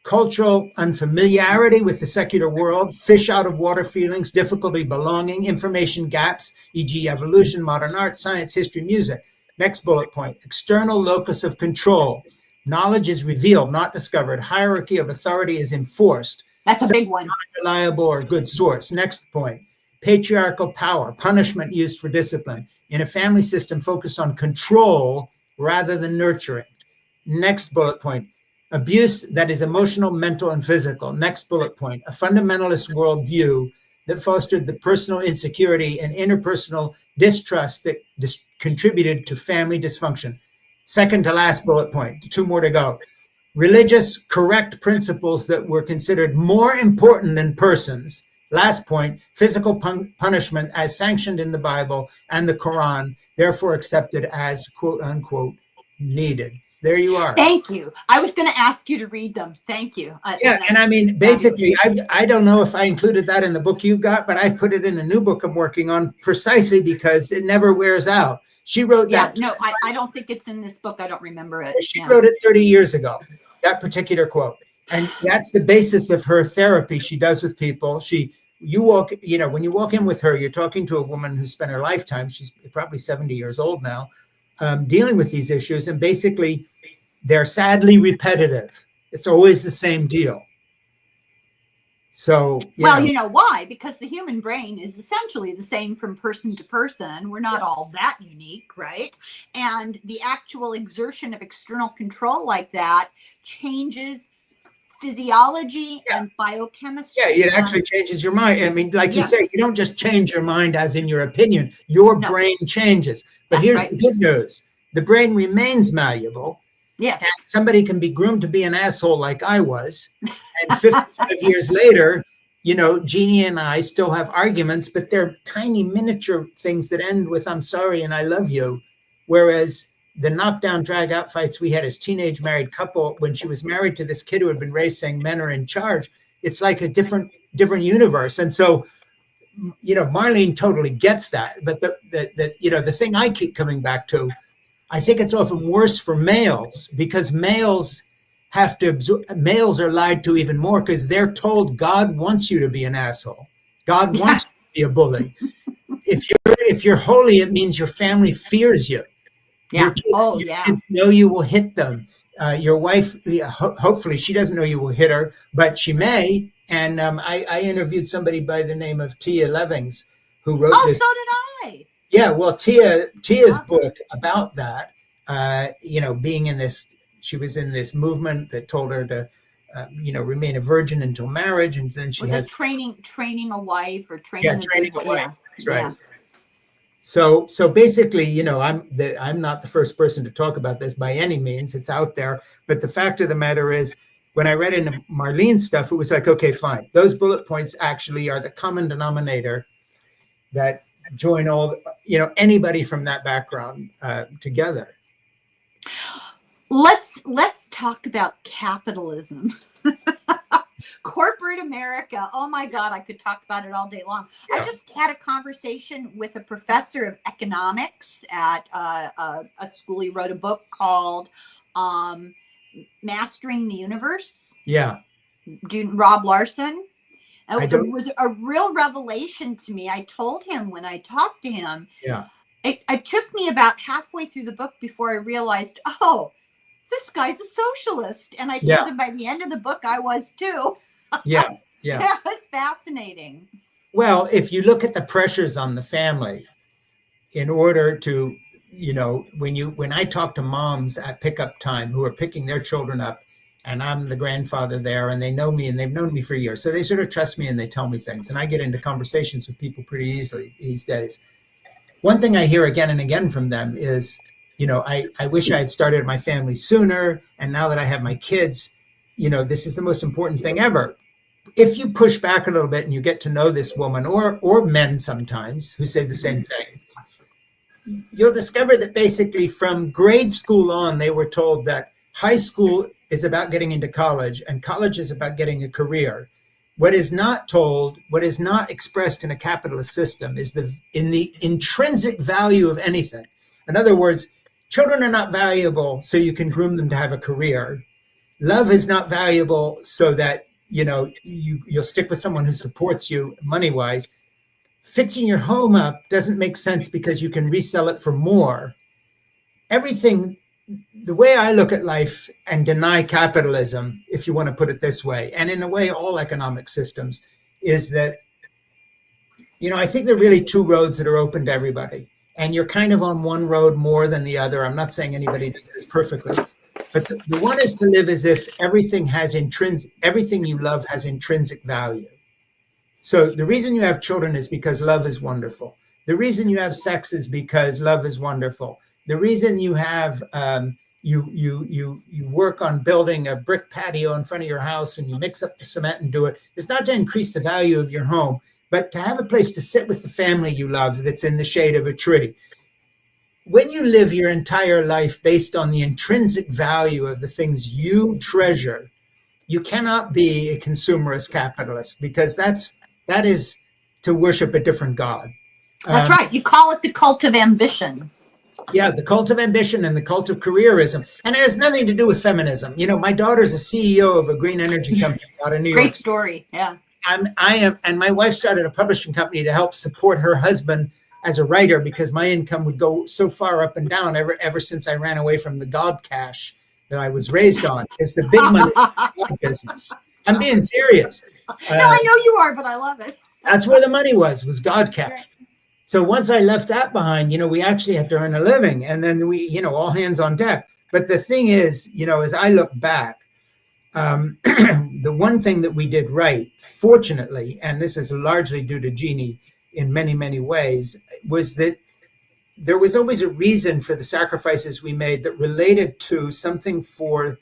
Cultural unfamiliarity with the secular world, fish out of water feelings, difficulty belonging, information gaps, e.g. evolution, modern art, science, history, music. Next bullet point. External locus of control. Knowledge is revealed, not discovered. Hierarchy of authority is enforced. That's a big one. Reliable or good source. Next point. Patriarchal power, punishment used for discipline. In a family system focused on control rather than nurturing. Next bullet point. Abuse that is emotional, mental, and physical. Next bullet point. A fundamentalist worldview that fostered the personal insecurity and interpersonal distrust that contributed to family dysfunction. Second to last bullet point, 2 more to go. Religious correct principles that were considered more important than persons. Last point, physical punishment as sanctioned in the Bible and the Quran, therefore accepted as quote unquote needed. There you are. Thank you. I was going to ask you to read them. Thank you. Yeah, and I mean, basically, I don't know if I included that in the book you got, but I put it in a new book I'm working on precisely because it never wears out. She wrote that. No, I don't think it's in this book. I don't remember it. She wrote it 30 years ago, that particular quote. And that's the basis of her therapy she does with people. When you walk in with her, you're talking to a woman who spent her lifetime, she's probably 70 years old now, dealing with these issues. And basically, they're sadly repetitive. It's always the same deal. So, you know why? Because the human brain is essentially the same from person to person. We're not all that unique, right? And the actual exertion of external control like that changes physiology and biochemistry. Yeah, it actually changes your mind. I mean, like you say, you don't just change your mind as in your opinion. Your brain changes. But here's the good news. The brain remains malleable. Yes. And somebody can be groomed to be an asshole like I was. And 55 years later, Jeannie and I still have arguments, but they're tiny miniature things that end with I'm sorry and I love you. Whereas the knockdown, drag out fights we had as teenage married couple when she was married to this kid who had been raised saying men are in charge, it's like a different universe. And so, Marlene totally gets that. But the thing I keep coming back to, I think it's often worse for males because males have to males are lied to even more because they're told God wants you to be an asshole. God wants you to be a bully. If you're holy, it means your family fears you. Yeah. Your kids know you will hit them. Your wife, hopefully she doesn't know you will hit her, but she may. And I interviewed somebody by the name of Tia Levings who wrote this. So did I. Yeah, well, Tia's book about that, being in this, she was in this movement that told her to, remain a virgin until marriage, and then she has training a wife or training a wife. Yeah. That's right. Yeah. So basically, I'm not the first person to talk about this by any means. It's out there, but the fact of the matter is, when I read into Marlene's stuff, it was like, okay, fine. Those bullet points actually are the common denominator that join all, anybody from that background together. Let's talk about capitalism. Corporate America. Oh my God, I could talk about it all day long. Yeah. I just had a conversation with a professor of economics at a school. He wrote a book called Mastering the Universe. Yeah. Rob Larson. It was a real revelation to me. I told him when I talked to him. Yeah. It took me about halfway through the book before I realized, this guy's a socialist. And I told him by the end of the book, I was too. Yeah. That was fascinating. Well, if you look at the pressures on the family in order to, when I talk to moms at pickup time who are picking their children up, and I'm the grandfather there, and they know me, and they've known me for years. So they sort of trust me, and they tell me things. And I get into conversations with people pretty easily these days. One thing I hear again and again from them is, I wish I had started my family sooner. And now that I have my kids, this is the most important thing ever. If you push back a little bit and you get to know this woman or men sometimes who say the same thing, you'll discover that basically from grade school on, they were told that high school is about getting into college, and college is about getting a career. What is not told, what is not expressed in a capitalist system is the intrinsic value of anything. In other words, children are not valuable so you can groom them to have a career. Love is not valuable so that you'll stick with someone who supports you money wise. Fixing your home up doesn't make sense because you can resell it for more. Everything, the way I look at life and deny capitalism, if you want to put it this way, and in a way all economic systems, is that I think there are really two roads that are open to everybody, and you're kind of on one road more than the other. I'm not saying anybody does this perfectly, but the one is to live as if everything you love has intrinsic value. So the reason you have children is because love is wonderful. The reason you have sex is because love is wonderful. The reason you have you work on building a brick patio in front of your house and you mix up the cement and do it is not to increase the value of your home, but to have a place to sit with the family you love that's in the shade of a tree. When you live your entire life based on the intrinsic value of the things you treasure, you cannot be a consumerist capitalist, because that is to worship a different God. That's right. You call it the cult of ambition. Yeah, the cult of ambition and the cult of careerism. And it has nothing to do with feminism. My daughter's a CEO of a green energy company out of New York. Great story. Yeah. And my wife started a publishing company to help support her husband as a writer, because my income would go so far up and down ever since I ran away from the God cash that I was raised on. It's the big money business. I'm being serious. No, I know you are, but I love it. That's where the money was God cash. So once I left that behind, we actually had to earn a living, and then we, all hands on deck. But the thing is, as I look back, the one thing that we did right, fortunately, and this is largely due to Jeannie in many, many ways, was that there was always a reason for the sacrifices we made that related to something for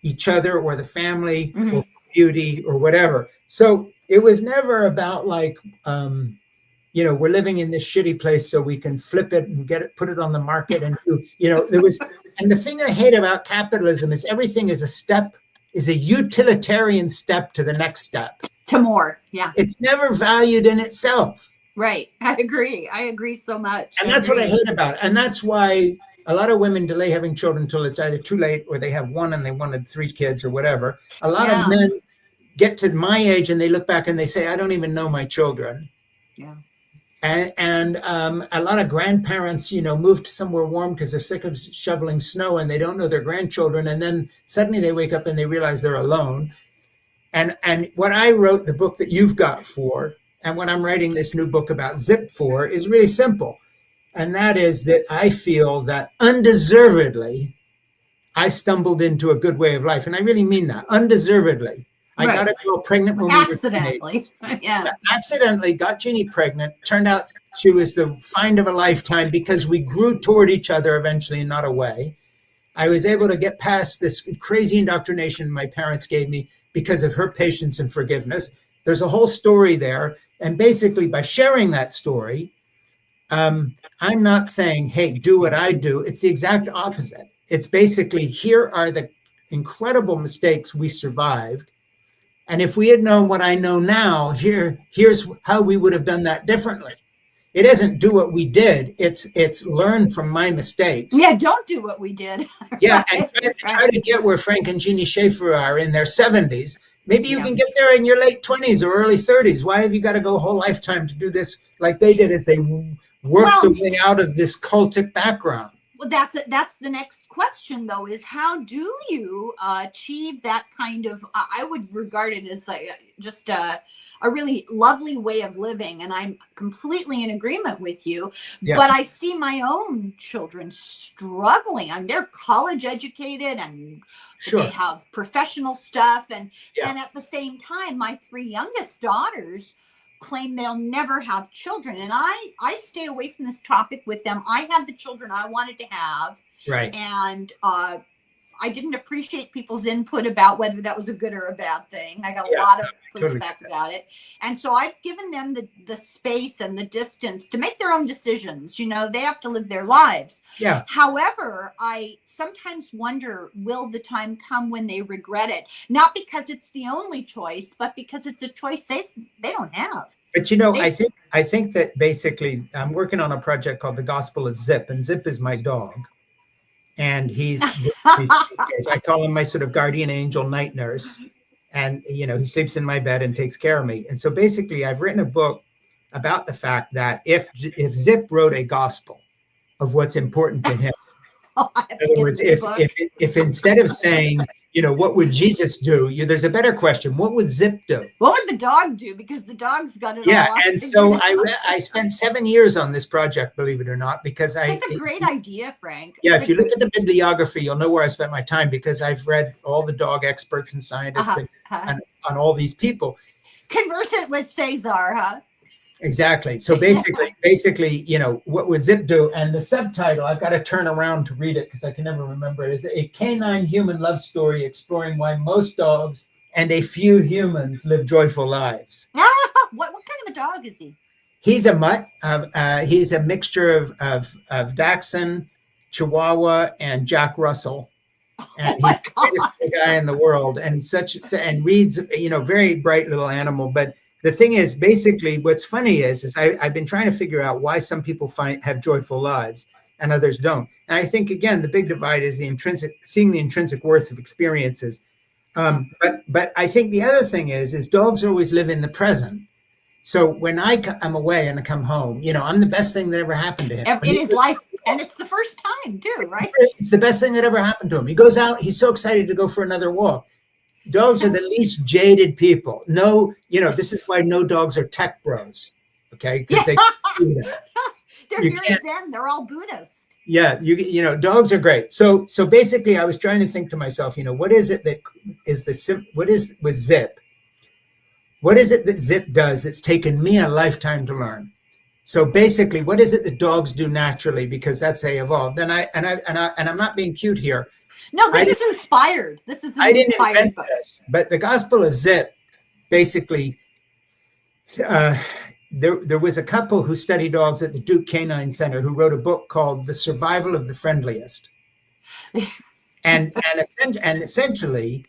each other or the family, mm-hmm. or beauty or whatever. So it was never about like, we're living in this shitty place so we can flip it and put it on the market. And, and the thing I hate about capitalism is everything is a utilitarian step to the next step. To more. Yeah. It's never valued in itself. Right. I agree so much. And that's what I hate about it. And that's why a lot of women delay having children until it's either too late or they have one and they wanted 3 kids or whatever. A lot of men get to my age and they look back and they say, I don't even know my children. Yeah. And a lot of grandparents, move to somewhere warm because they're sick of shoveling snow and they don't know their grandchildren. And then suddenly they wake up and they realize they're alone. And what I wrote, the book that you've got for, and what I'm writing this new book about Zip for, is really simple. And that is that I feel that undeservedly, I stumbled into a good way of life. And I really mean that, undeservedly. I got a girl pregnant when accidentally. Yeah. Accidentally got Jeannie pregnant. Turned out she was the find of a lifetime because we grew toward each other eventually and not away. I was able to get past this crazy indoctrination my parents gave me because of her patience and forgiveness. There's a whole story there. And basically by sharing that story, I'm not saying, hey, do what I do. It's the exact opposite. It's basically, here are the incredible mistakes we survived. And if we had known what I know now, here's how we would have done that differently. It isn't do what we did. It's learn from my mistakes. Yeah, don't do what we did. Yeah, and try to get where Frank and Jeannie Schaefer are in their 70s. Maybe you can get there in your late 20s or early 30s. Why have you got to go a whole lifetime to do this like they did as they worked their way out of this cultic background? Well, that's the next question, though, is how do you achieve that kind of, I would regard it as just a really lovely way of living. And I'm completely in agreement with you. Yeah. But I see my own children struggling. They're college educated and they have professional stuff. And at the same time, my 3 youngest daughters claim they'll never have children. And I stay away from this topic with them. I had the children I wanted to have. Right. And I didn't appreciate people's input about whether that was a good or a bad thing. I got a Yeah, lot of totally. pushback about it. And so I've given them the space and the distance to make their own decisions. You know, they have to live their lives. Yeah. However, I sometimes wonder, will the time come when they regret it? Not because it's the only choice, but because it's a choice they don't have. But I think that basically I'm working on a project called The Gospel of Zip, and Zip is my dog. And he's I call him my sort of guardian angel night nurse. And, you know, he sleeps in my bed and takes care of me. And so basically I've written a book about the fact that if Zip wrote a gospel of what's important to him, in other words, if instead of saying, you know, what would Jesus do? There's a better question. What would Zip do? What would the dog do? Because the dog's got it all. Yeah, and so I spent 7 years on this project, believe it or not, because That's a great idea, Frank. Yeah, if you look at the bibliography, you'll know where I spent my time, because I've read all the dog experts and scientists and on all these people. Conversant with Cesar, huh? Exactly. So basically, you know, what would Zip do? And the subtitle, I've got to turn around to read it because I can never remember it, is A Canine Human Love Story Exploring Why Most Dogs and a Few Humans Live Joyful Lives. What kind of a dog is he? He's a mutt. He's a mixture of Dachshund, Chihuahua, and Jack Russell. And he's the greatest guy in the world, and reads, you know, very bright little animal. But the thing is, basically, what's funny is I've been trying to figure out why some people have joyful lives and others don't. And I think, again, the big divide is seeing the intrinsic worth of experiences. But I think the other thing is dogs always live in the present. So when I'm away and I come home, you know, I'm the best thing that ever happened to him. In his life, and it's the first time too, right? It's the best thing that ever happened to him. He goes out, he's so excited to go for another walk. Dogs are the least jaded people. No, you know, this is why no dogs are tech bros, okay? Because they do that. They're very Zen. They're all Buddhist. Yeah, you know, dogs are great. So basically, I was trying to think to myself, you know, what is it that is what is with Zip? What is it that Zip does that's taken me a lifetime to learn? So basically, what is it that dogs do naturally? Because that's how they evolved. And I'm not being cute here. No, this is inspired. This is I didn't invent this, but the Gospel of Zip, basically, there was a couple who study dogs at the Duke Canine Center who wrote a book called The Survival of the Friendliest. And essentially,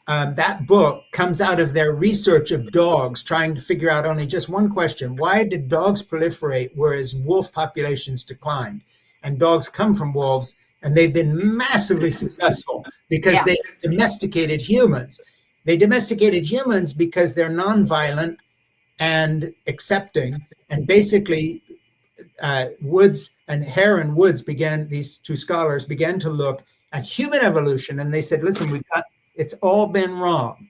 that book comes out of their research of dogs, trying to figure out only just one question: why did dogs proliferate whereas wolf populations declined? And dogs come from wolves, and they've been massively successful because they domesticated humans. They domesticated humans because they're nonviolent and accepting. And basically, Woods and Hare and Woods these two scholars began to look at human evolution, and they said, listen, it's all been wrong.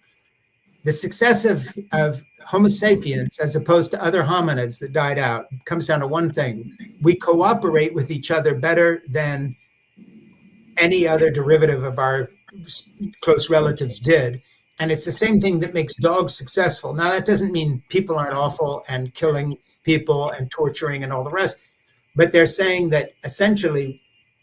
The success of Homo sapiens, as opposed to other hominids that died out, comes down to one thing: we cooperate with each other better than any other derivative of our close relatives did. And it's the same thing that makes dogs successful. Now, that doesn't mean people aren't awful and killing people and torturing and all the rest, but they're saying that essentially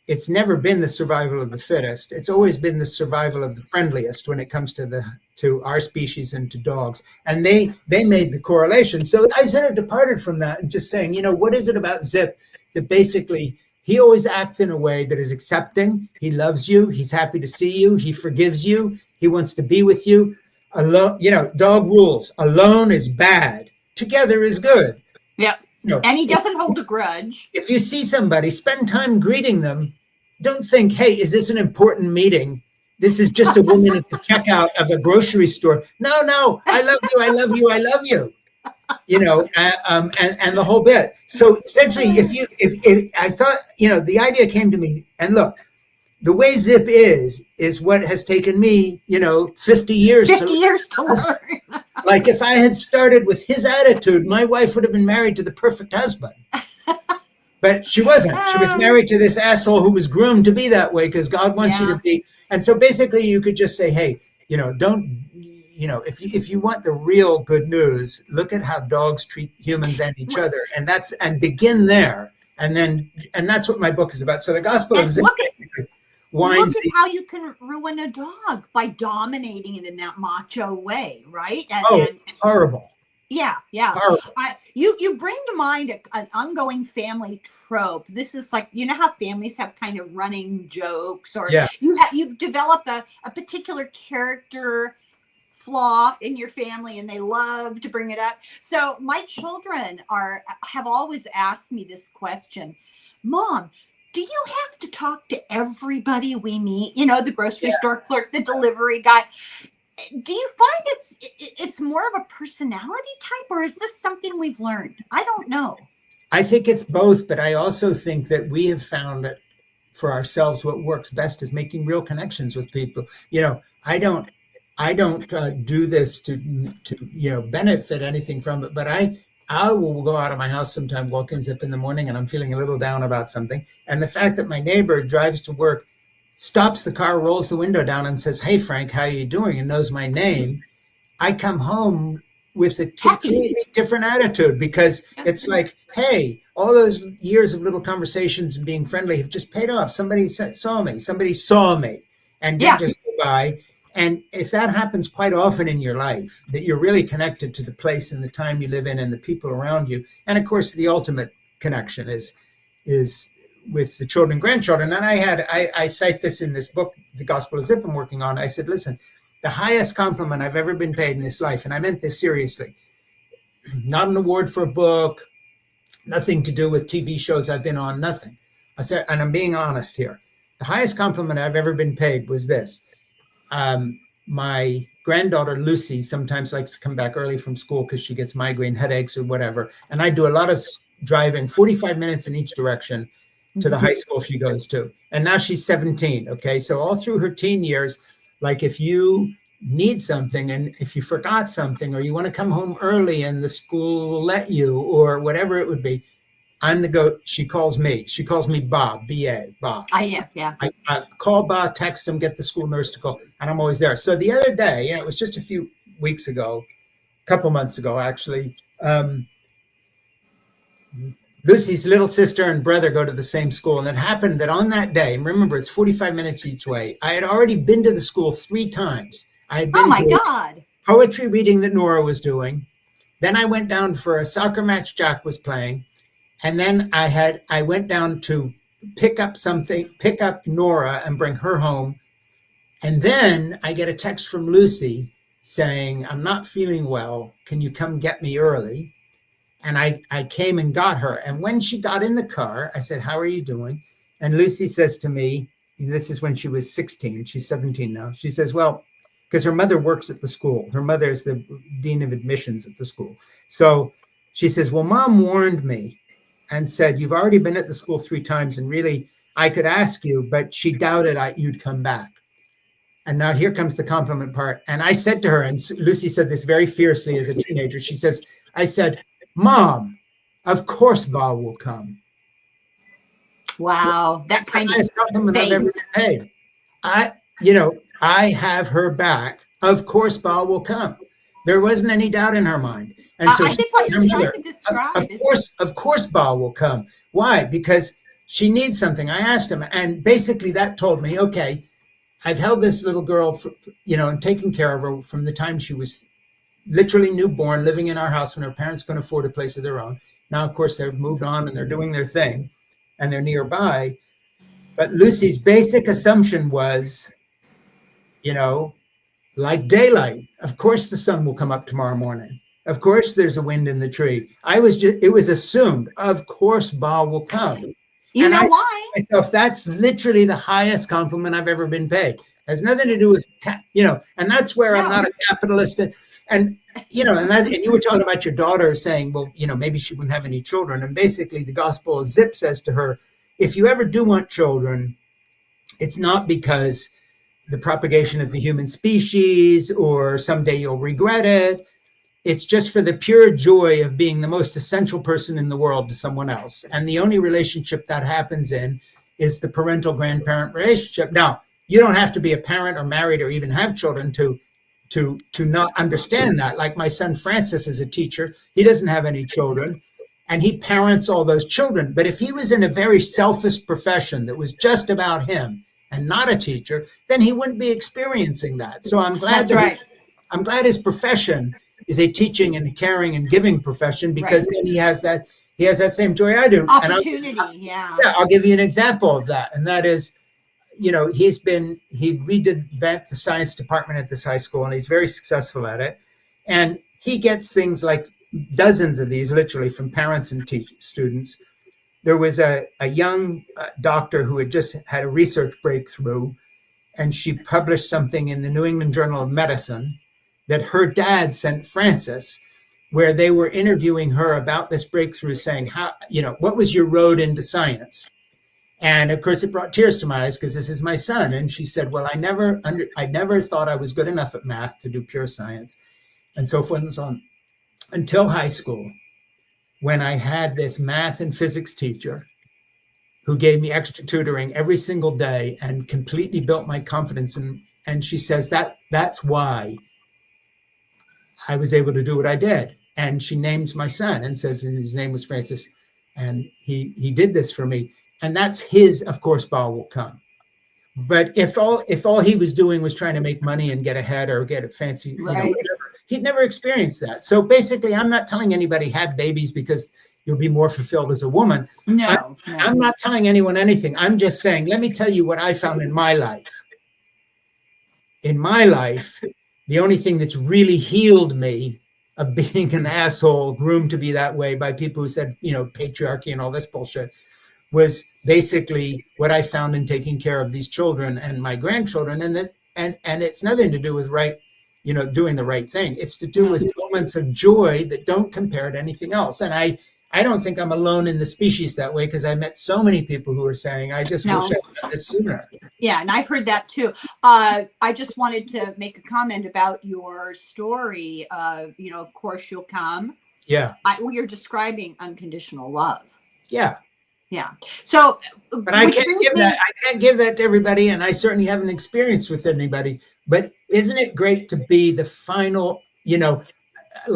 it's never been the survival of the fittest. It's always been the survival of the friendliest when it comes to our species and to dogs. And they made the correlation. So I sort of departed from that and just saying, you know, what is it about Zip that basically he always acts in a way that is accepting. He loves you. He's happy to see you. He forgives you. He wants to be with you. Alone, you know, dog rules. Alone is bad. Together is good. Yeah. You know, and he doesn't hold a grudge. If you see somebody, spend time greeting them. Don't think, hey, is this an important meeting? This is just a woman at the checkout of a grocery store. No, I love you. I love you. I love you. You know, and the whole bit. So essentially, if I thought, you know, the idea came to me, and look, the way Zip is what has taken me, you know, 50 years to learn. Like if I had started with his attitude, my wife would have been married to the perfect husband. But she wasn't. She was married to this asshole who was groomed to be that way because God wants you to be. And so basically you could just say, hey, you know, if you want the real good news, look at how dogs treat humans and each other. And begin there. And that's what my book is about. So the Gospel of Zip, basically, Look whines. at how you can ruin a dog by dominating it in that macho way, right? Oh, And horrible. yeah, yeah. Horrible. You bring to mind an ongoing family trope. This is like, you know how families have kind of running jokes, or Yeah. you develop a particular character flaw in your family and they love to bring it up. So my children have always asked me this question: Mom, do you have to talk to everybody we meet? You know, the grocery store clerk, the delivery guy. Do you find it's more of a personality type, or is this something we've learned? I don't know. I think it's both, but I also think that we have found that for ourselves, what works best is making real connections with people. You know, I don't do this to benefit anything from it, but I will go out of my house sometime, walk in, zip in the morning, and I'm feeling a little down about something. And the fact that my neighbor drives to work, stops the car, rolls the window down, and says, "Hey, Frank, how are you doing?" and knows my name. I come home with a completely different attitude, because it's like, hey, all those years of little conversations and being friendly have just paid off. Somebody saw me and didn't just go by. And if that happens quite often in your life, that you're really connected to the place and the time you live in and the people around you. And of course, the ultimate connection is with the children and grandchildren. And I cite this in this book, The Gospel of Zip, I'm working on. I said, listen, the highest compliment I've ever been paid in this life, and I meant this seriously, not an award for a book, nothing to do with TV shows I've been on, nothing. I said, and I'm being honest here, the highest compliment I've ever been paid was this. My granddaughter, Lucy, sometimes likes to come back early from school because she gets migraine headaches or whatever. And I do a lot of driving, 45 minutes in each direction to the high school she goes to. And now she's 17. Okay. So all through her teen years, like if you need something and if you forgot something or you want to come home early and the school will let you or whatever it would be, I'm the go. She calls me Bob, B-A, Bob. I am, yeah. I call Bob, text him, get the school nurse to call, and I'm always there. So the other day, it was just a few weeks ago, a couple months ago, actually, Lucy's little sister and brother go to the same school. And it happened that on that day, and remember, it's 45 minutes each way, I had already been to the school 3 times. I had been Oh my to God. poetry reading that Nora was doing. Then I went down for a soccer match Jack was playing. And then I went down to pick up Nora and bring her home. And then I get a text from Lucy saying, I'm not feeling well. Can you come get me early? And I came and got her. And when she got in the car, I said, how are you doing? And Lucy says to me, this is when she was 16. She's 17 now. She says, well, because her mother works at the school. Her mother is the dean of admissions at the school. So she says, well, Mom warned me and said, you've already been at the school 3 times. And really, I could ask you, but she doubted you'd come back. And now here comes the compliment part. And I said to her, and Lucy said this very fiercely as a teenager. She says, I said, Mom, of course Bob will come. Wow. That's kind of compliment I've ever paid. I have her back. Of course Bob will come. There wasn't any doubt in her mind. And so I think what you're trying to describe of course Bob will come. Why? Because she needs something. I asked him, and basically that told me, okay, I've held this little girl, and taken care of her from the time she was literally newborn, living in our house when her parents couldn't afford a place of their own. Now, of course, they've moved on and they're doing their thing and they're nearby. But Lucy's basic assumption was, like daylight, of course the sun will come up tomorrow morning. Of course there's a wind in the tree. It was assumed, of course Bob will come. You know why? Myself, that's literally the highest compliment I've ever been paid. It has nothing to do with, and that's where I'm not a capitalist. And you were talking about your daughter saying, well, maybe she wouldn't have any children. And basically the Gospel of Zip says to her, if you ever do want children, it's not because the propagation of the human species or someday you'll regret it. It's just for the pure joy of being the most essential person in the world to someone else. And the only relationship that happens in is the parental-grandparent relationship. Now, you don't have to be a parent or married or even have children to not understand that. Like my son Francis is a teacher. He doesn't have any children and he parents all those children. But if he was in a very selfish profession that was just about him and not a teacher, then he wouldn't be experiencing that. So I'm glad That's right. I'm glad his profession is a teaching and caring and giving profession, because then he has that same joy I do. Opportunity, yeah. Yeah, I'll give you an example of that, and that is, he redid the science department at this high school, and he's very successful at it. And he gets things like dozens of these, literally, from parents and students. There was a young doctor who had just had a research breakthrough, and she published something in the New England Journal of Medicine that her dad sent Frances, where they were interviewing her about this breakthrough, saying, what was your road into science? And of course, it brought tears to my eyes, because this is my son. And she said, well, I never thought I was good enough at math to do pure science, and so forth and so on, until high school, when I had this math and physics teacher who gave me extra tutoring every single day and completely built my confidence. And she says that's why I was able to do what I did. And she names my son and says his name was Francis, and he did this for me. And that's his, of course, ball will come. But if all he was doing was trying to make money and get ahead or get a fancy, whatever, he'd never experienced that. So basically, I'm not telling anybody have babies because you'll be more fulfilled as a woman. No. I'm not telling anyone anything. I'm just saying, let me tell you what I found in my life. In my life, the only thing that's really healed me of being an asshole, groomed to be that way by people who said, patriarchy and all this bullshit, was basically what I found in taking care of these children and my grandchildren. And it's nothing to do with doing the right thing. It's to do with moments of joy that don't compare to anything else. And I don't think I'm alone in the species that way, because I met so many people who are saying, I just wish I had this sooner. Yeah, and I've heard that too. I just wanted to make a comment about your story. Of course you'll come. Yeah. You're describing unconditional love. Yeah. Yeah. So, but I can't give that to everybody, and I certainly haven't experienced with anybody. But isn't it great to be the final,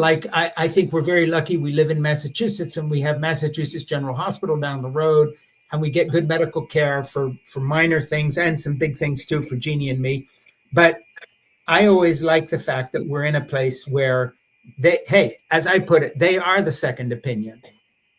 I think we're very lucky. We live in Massachusetts, and we have Massachusetts General Hospital down the road, and we get good medical care for minor things and some big things too for Jeannie and me. But I always like the fact that we're in a place where as I put it, they are the second opinion.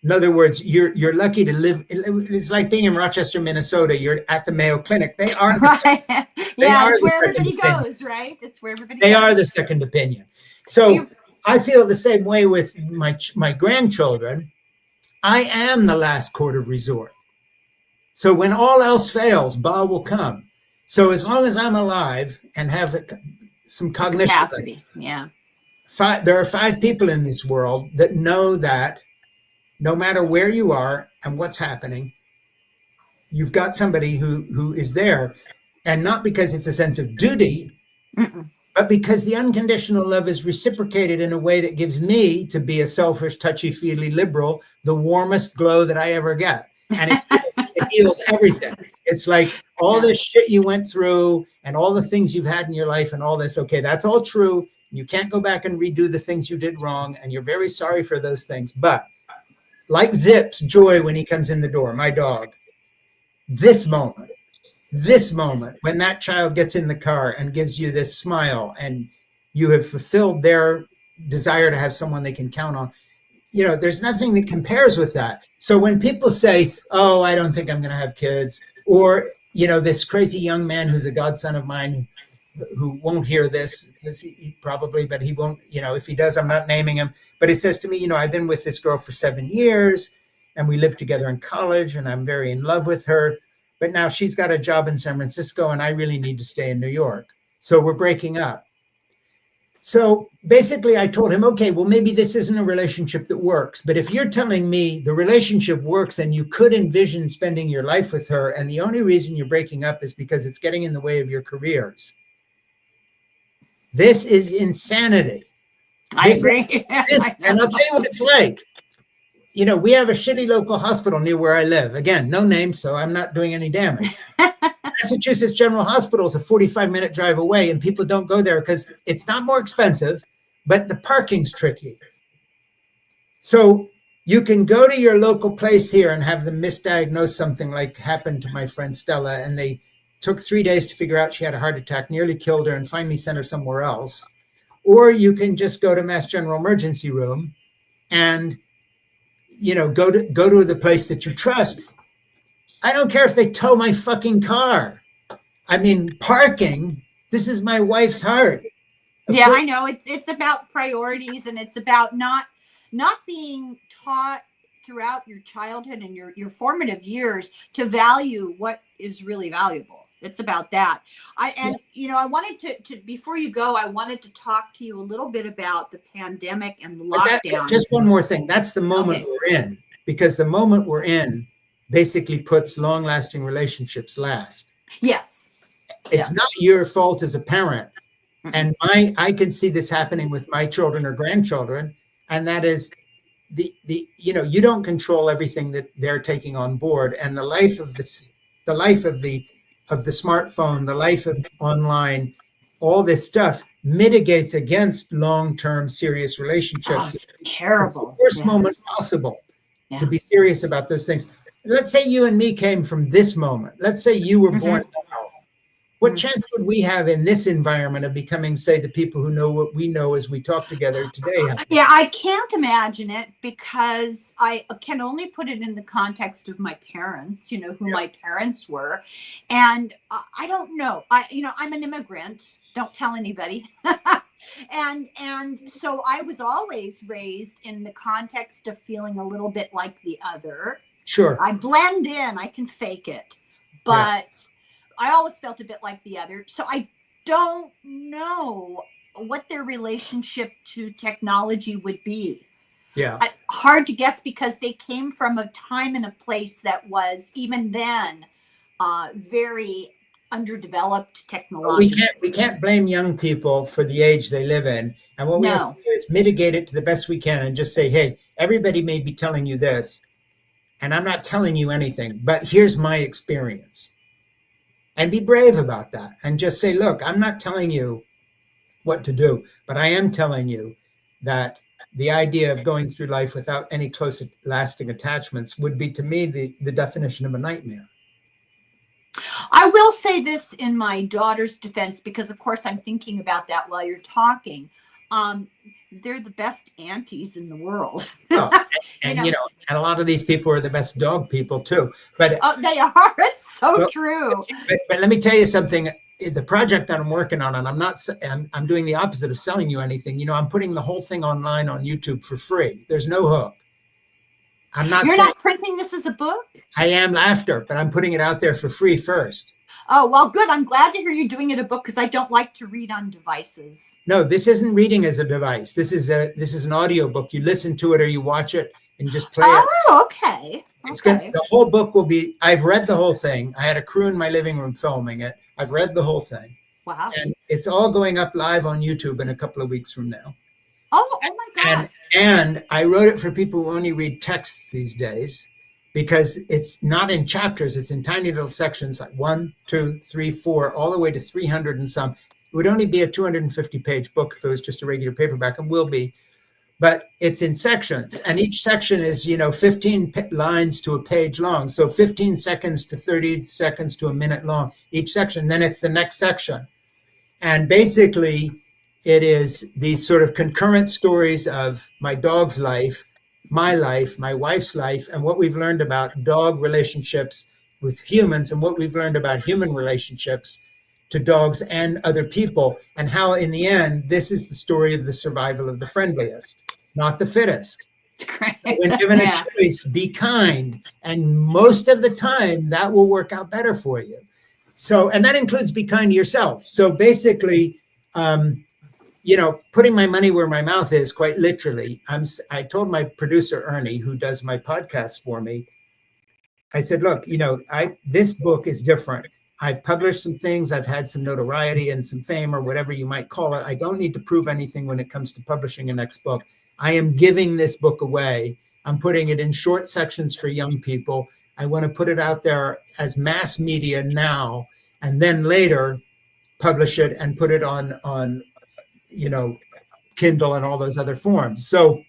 In other words, you're lucky to live. It's like being in Rochester, Minnesota. You're at the Mayo Clinic. They are right. It's where everybody goes, right? It's where everybody. They are the second opinion. So I feel the same way with my grandchildren. I am the last court of resort. So when all else fails, Ba will come. So as long as I'm alive and have some cognition, capacity, there are 5 people in this world that know that. No matter where you are and what's happening, you've got somebody who is there, and not because it's a sense of duty, but because the unconditional love is reciprocated in a way that gives me, to be a selfish, touchy-feely liberal, the warmest glow that I ever get. And it heals everything. It's like all this shit you went through and all the things you've had in your life and all this, okay, that's all true. You can't go back and redo the things you did wrong, and you're very sorry for those things. But like Zip's joy when he comes in the door, my dog, this moment, when that child gets in the car and gives you this smile and you have fulfilled their desire to have someone they can count on, there's nothing that compares with that. So when people say, oh, I don't think I'm going to have kids, or, this crazy young man who's a godson of mine who won't hear this, because he probably, but he won't, if he does, I'm not naming him, but he says to me, I've been with this girl for 7 years and we lived together in college and I'm very in love with her, but now she's got a job in San Francisco and I really need to stay in New York. So we're breaking up. So basically I told him, okay, well, maybe this isn't a relationship that works, but if you're telling me the relationship works and you could envision spending your life with her, and the only reason you're breaking up is because it's getting in the way of your careers, this is insanity. I agree. And I'll tell you what it's like. We have a shitty local hospital near where I live. Again, no name, so I'm not doing any damage. Massachusetts General Hospital is a 45-minute drive away, and people don't go there because it's not more expensive, but the parking's tricky. So you can go to your local place here and have them misdiagnose something like happened to my friend Stella, and they took 3 days to figure out she had a heart attack, nearly killed her, and finally sent her somewhere else. Or you can just go to Mass General Emergency Room and, go to the place that you trust. I don't care if they tow my fucking car. I mean, parking, this is my wife's heart. Yeah, I know. It's about priorities, and it's about not being taught throughout your childhood and your formative years to value what is really valuable. It's about that. I wanted to before you go, I wanted to talk to you a little bit about the pandemic and the lockdown. Just one more thing. That's the moment we're in, because the moment we're in basically puts long-lasting relationships last. Yes. It's not your fault as a parent. And I can see this happening with my children or grandchildren, and that is you don't control everything that they're taking on board, and the life of the smartphone, the life of online, all this stuff mitigates against long-term serious relationships. It's terrible. It's the worst moment possible to be serious about those things. Let's say you and me came from this moment. Let's say you were born now. What chance would we have in this environment of becoming, say, the people who know what we know as we talk together today? Yeah, I can't imagine it, because I can only put it in the context of my parents, who my parents were. And I don't know. I'm an immigrant. Don't tell anybody. And so I was always raised in the context of feeling a little bit like the other. Sure. I blend in, I can fake it, but I always felt a bit like the other. So I don't know what their relationship to technology would be. Yeah. Hard to guess, because they came from a time and a place that was, even then, very underdeveloped technology. We can't blame young people for the age they live in. And what we have to do is mitigate it to the best we can and just say, hey, everybody may be telling you this, and I'm not telling you anything, but here's my experience. And be brave about that and just say, look, I'm not telling you what to do, but I am telling you that the idea of going through life without any close lasting attachments would be, to me, the definition of a nightmare. I will say this in my daughter's defense, because of course I'm thinking about that while you're talking. They're the best aunties in the world. And and a lot of these people are the best dog people too. But they are. It's so true. But let me tell you something. The project that I'm working on, and I'm doing the opposite of selling you anything. I'm putting the whole thing online on YouTube for free. There's no hook. You're not printing this as a book? I am after, but I'm putting it out there for free first. Oh, well, good. I'm glad to hear you doing it a book, because I don't like to read on devices. No, this isn't reading as a device. This is an audio book. You listen to it or you watch it and just play it. Oh, okay. The whole book will be, I've read the whole thing. I had a crew in my living room filming it. I've read the whole thing. Wow. And it's all going up live on YouTube in a couple of weeks from now. Oh my God. And I wrote it for people who only read texts these days, because it's not in chapters, it's in tiny little sections, like 1, 2, 3, 4, all the way to 300 and some. It would only be a 250-page book if it was just a regular paperback, and will be, but it's in sections, and each section is 15 lines to a page long, so 15 seconds to 30 seconds to a minute long each section. Then it's the next section, and basically it is these sort of concurrent stories of my dog's life, my wife's life, and what we've learned about dog relationships with humans, and what we've learned about human relationships to dogs and other people, and how in the end, this is the story of the survival of the friendliest, not the fittest. Great. So when given a choice, be kind. And most of the time that will work out better for you. So, and that includes be kind to yourself. So basically, putting my money where my mouth is, quite literally. I told my producer, Ernie, who does my podcast for me, I said, look, this book is different. I've published some things. I've had some notoriety and some fame, or whatever you might call it. I don't need to prove anything when it comes to publishing a next book. I am giving this book away. I'm putting it in short sections for young people. I want to put it out there as mass media now, and then later publish it and put it on Kindle and all those other forms. So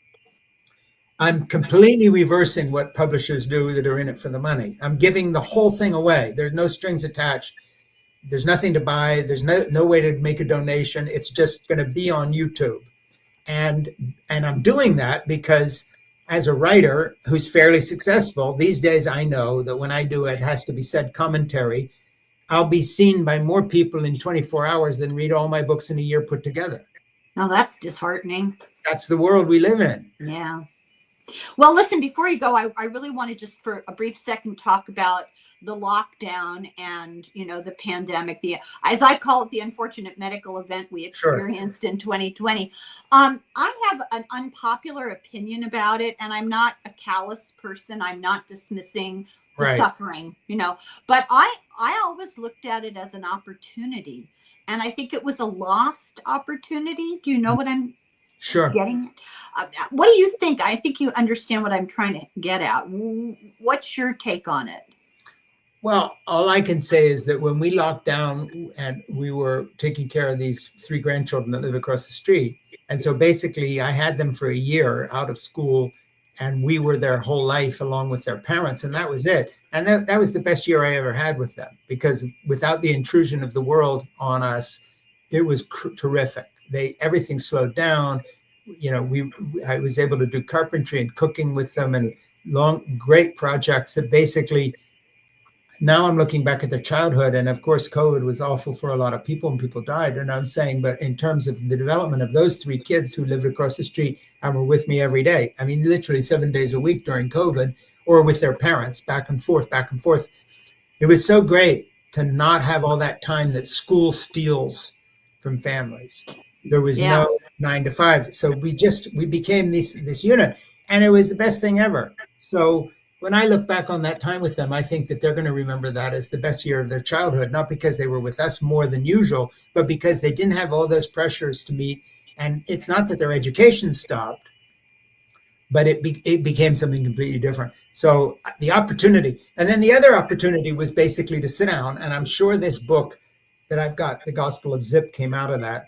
I'm completely reversing what publishers do that are in it for the money. I'm giving the whole thing away. There's no strings attached. There's nothing to buy. There's no way to make a donation. It's just going to be on YouTube. And I'm doing that because as a writer who's fairly successful, these days I know that when I do it has to be said commentary, I'll be seen by more people in 24 hours than read all my books in a year put together. Oh, that's disheartening. That's the world we live in. Yeah. Well, listen, before you go, I really want to just for a brief second talk about the lockdown and, the pandemic, as I call it, the unfortunate medical event we experienced in 2020. I have an unpopular opinion about it, and I'm not a callous person. I'm not dismissing the suffering, but I always looked at it as an opportunity, and I think it was a lost opportunity. Do you know what I'm getting at? What do you think? I think you understand what I'm trying to get at. What's your take on it? Well, all I can say is that when we locked down and we were taking care of these 3 grandchildren that live across the street, and so basically I had them for a year out of school, and we were their whole life along with their parents, and that was it. And that was the best year I ever had with them, because without the intrusion of the world on us, it was terrific. Everything slowed down. I was able to do carpentry and cooking with them, and great projects that basically, now I'm looking back at their childhood, and of course COVID was awful for a lot of people and people died. And I'm saying, but in terms of the development of those 3 kids who lived across the street and were with me every day, I mean, literally 7 days a week during COVID, or with their parents, back and forth. It was so great to not have all that time that school steals from families. There was no 9 to 5. So we became this unit, and it was the best thing ever. So when I look back on that time with them, I think that they're going to remember that as the best year of their childhood, not because they were with us more than usual, but because they didn't have all those pressures to meet. And it's not that their education stopped, but it became something completely different. So the opportunity, and then the other opportunity was basically to sit down, and I'm sure this book that I've got, The Gospel of Zip, came out of that,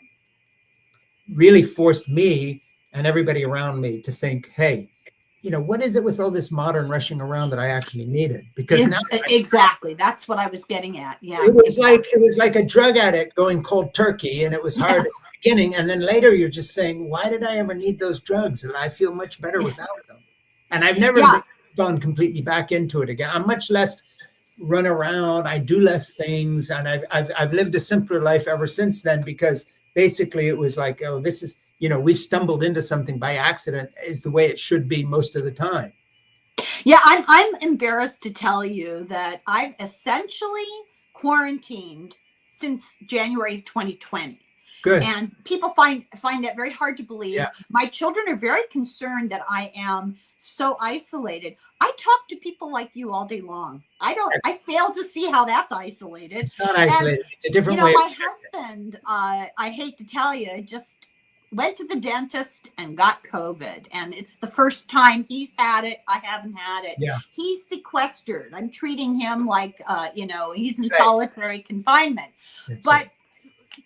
really forced me and everybody around me to think, hey, what is it with all this modern rushing around that I actually needed? Because exactly, that's what I was getting at. Yeah, it was like a drug addict going cold turkey, and it was hard at the beginning, and then later you're just saying, why did I ever need those drugs? And I feel much better without them. And I've never gone completely back into it again. I'm much less run around. I do less things, and I've lived a simpler life ever since then, because basically it was like, oh, this is, we've stumbled into something by accident, is the way it should be most of the time. Yeah, I'm embarrassed to tell you that I've essentially quarantined since January of 2020. Good. And people find that very hard to believe. Yeah. My children are very concerned that I am so isolated. I talk to people like you all day long. I fail to see how that's isolated. It's not isolated. And, it's a different way. My husband, I hate to tell you, just went to the dentist and got COVID. And it's the first time he's had it. I haven't had it. Yeah. He's sequestered. I'm treating him like, he's in solitary confinement. But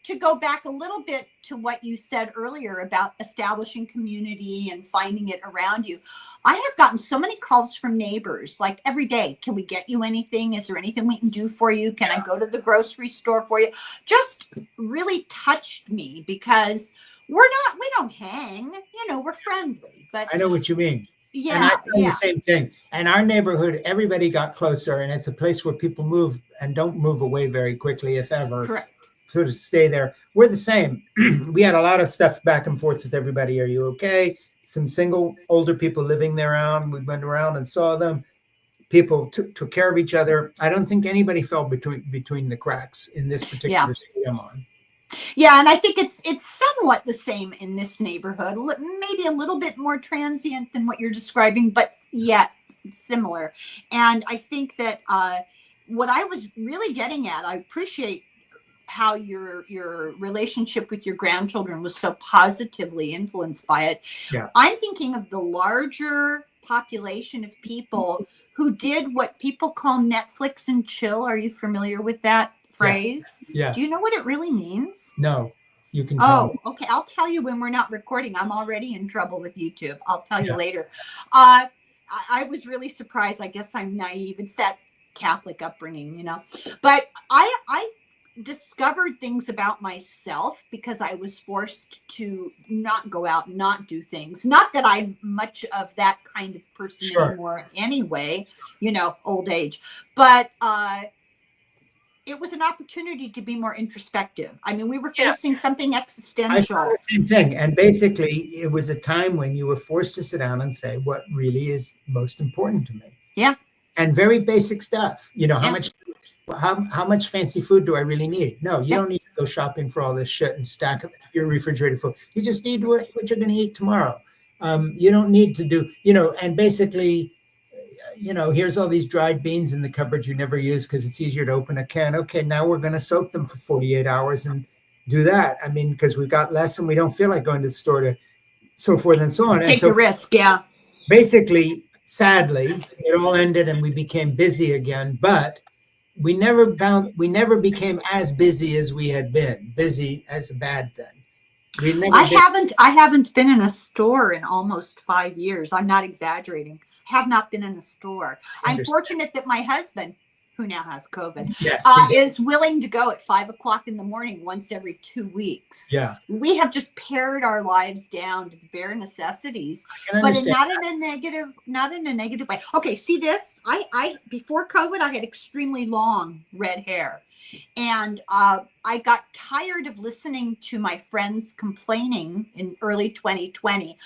to go back a little bit to what you said earlier about establishing community and finding it around you, I have gotten so many calls from neighbors, like every day. Can we get you anything? Is there anything we can do for you? Can I go to the grocery store for you? Just really touched me, because we don't hang, we're friendly. But I know what you mean. Yeah. And I feel the same thing. And our neighborhood, everybody got closer, and it's a place where people move and don't move away very quickly, if ever. Correct. Sort of stay there. We're the same. We had a lot of stuff back and forth with everybody. Are you okay? Some single older people living there around. We went around and saw them. People took care of each other. I don't think anybody fell between the cracks in this particular city I'm on. Yeah, and I think it's somewhat the same in this neighborhood. Maybe a little bit more transient than what you're describing, but yet similar. And I think that what I was really getting at, I appreciate how your relationship with your grandchildren was so positively influenced by it. Yeah. I'm thinking of the larger population of people who did what people call Netflix and chill. Are you familiar with that phrase? Yeah. Do you know what it really means? No, you can tell me. Okay. I'll tell you when we're not recording. I'm already in trouble with YouTube. I'll tell you later. I was really surprised. I guess I'm naive. It's that Catholic upbringing, But I discovered things about myself because I was forced to not go out and not do things. Not that I'm much of that kind of person Sure. anymore anyway, old age. But it was an opportunity to be more introspective. I mean, we were facing something I existential. found the same thing. And basically, it was a time when you were forced to sit down and say, what really is most important to me? Yeah. And very basic stuff. Yeah. How much fancy food do I really need? No, you Yeah. don't need to go shopping for all this shit and stack your refrigerator full. You just need what you're going to eat tomorrow. You don't need to do, and basically, here's all these dried beans in the cupboard you never use because it's easier to open a can. Okay, now we're going to soak them for 48 hours and do that. I mean, because we've got less and we don't feel like going to the store to so forth and so on. Take the risk. Yeah. Basically, sadly, it all ended and we became busy again, but we never became as busy as we had been. Busy as a bad thing. I haven't been in a store in almost 5 years. I'm not exaggerating. Have not been in a store. I'm fortunate that my husband, who now has COVID, yes, is willing to go at 5 o'clock in the morning once every 2 weeks. Yeah. We have just pared our lives down to the bare necessities, but not in a negative way. Okay. See this, I before COVID, I had extremely long red hair. And I got tired of listening to my friends complaining in early 2020.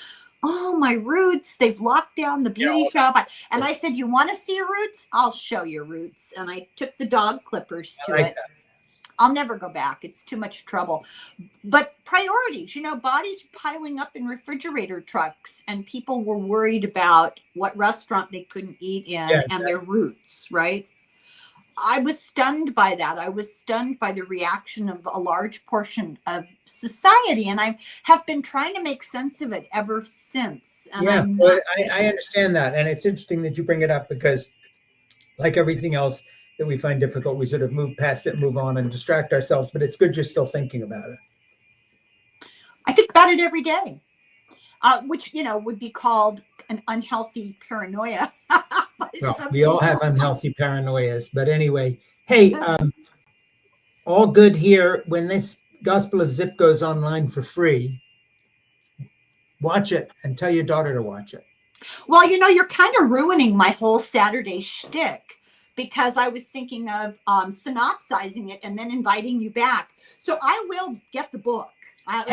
Oh, my roots, they've locked down the beauty shop. And I said, you want to see your roots? I'll show your roots. And I took the dog clippers to it. I'll never go back. It's too much trouble. But priorities, bodies piling up in refrigerator trucks, and people were worried about what restaurant they couldn't eat in and their roots, right? I was stunned by that. I was stunned by the reaction of a large portion of society. And I have been trying to make sense of it ever since. And I understand that. And it's interesting that you bring it up because, like everything else that we find difficult, we sort of move past it, move on and distract ourselves. But it's good you're still thinking about it. I think about it every day, which, would be called an unhealthy paranoia. Well, we all have unhealthy paranoias, but anyway, hey, all good here. When this Gospel of Zip goes online for free, watch it and tell your daughter to watch it. Well, you're kind of ruining my whole Saturday shtick because I was thinking of synopsizing it and then inviting you back. So I will get the book.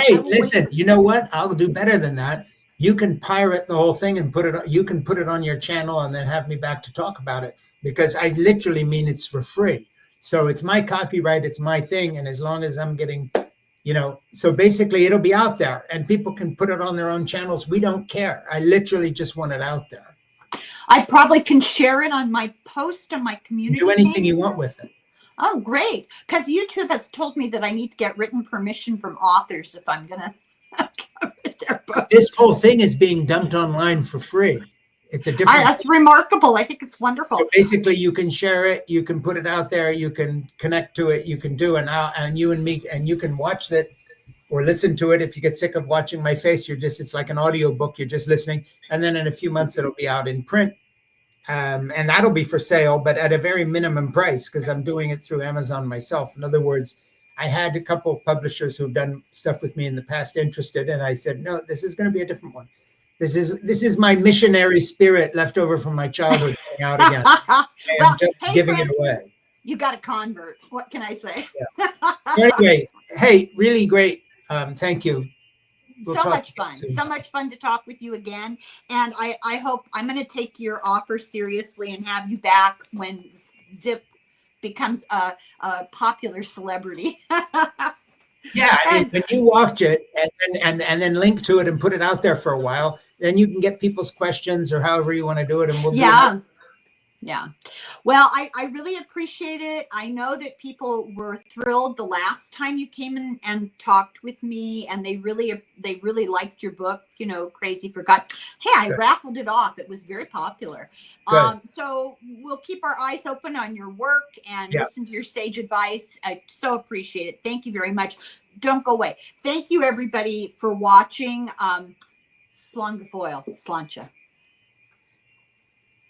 Listen, you know what? I'll do better than that. You can pirate the whole thing and you can put it on your channel and then have me back to talk about it, because I literally mean it's for free. So it's my copyright, it's my thing. And as long as I'm getting, so basically it'll be out there and people can put it on their own channels. We don't care. I literally just want it out there. I probably can share it on my post on my community. Do anything you want with it. Oh, great. Because YouTube has told me that I need to get written permission from authors if I'm going to cover their book. This whole thing is being dumped online for free. It's a different. That's remarkable. I think it's wonderful. So basically, you can share it, you can put it out there, you can connect to it, you can do it now, and you and me, and you can watch it or listen to it. If you get sick of watching my face, it's like an audio book. You're just listening, and then in a few months it'll be out in print, and that'll be for sale, but at a very minimum price because I'm doing it through Amazon myself. In other words, I had a couple of publishers who've done stuff with me in the past interested, and I said, no, this is going to be a different one. This is my missionary spirit left over from my childhood coming out again. And just giving it away. You got a convert. What can I say? Yeah. So anyway, hey, really great. Thank you. So much fun. So much fun to talk with you again. And I hope I'm going to take your offer seriously and have you back when Zip becomes a popular celebrity. Yeah, I mean, when you watch it and then link to it and put it out there for a while, then you can get people's questions or however you want to do it, and we'll do it. Yeah. Well, I really appreciate it. I know that people were thrilled the last time you came in and talked with me, and they really liked your book, Crazy for God. Hey, I raffled it off. It was very popular. So we'll keep our eyes open on your work and listen to your sage advice. I so appreciate it. Thank you very much. Don't go away. Thank you, everybody, for watching. Slán go fóill. Sláinte.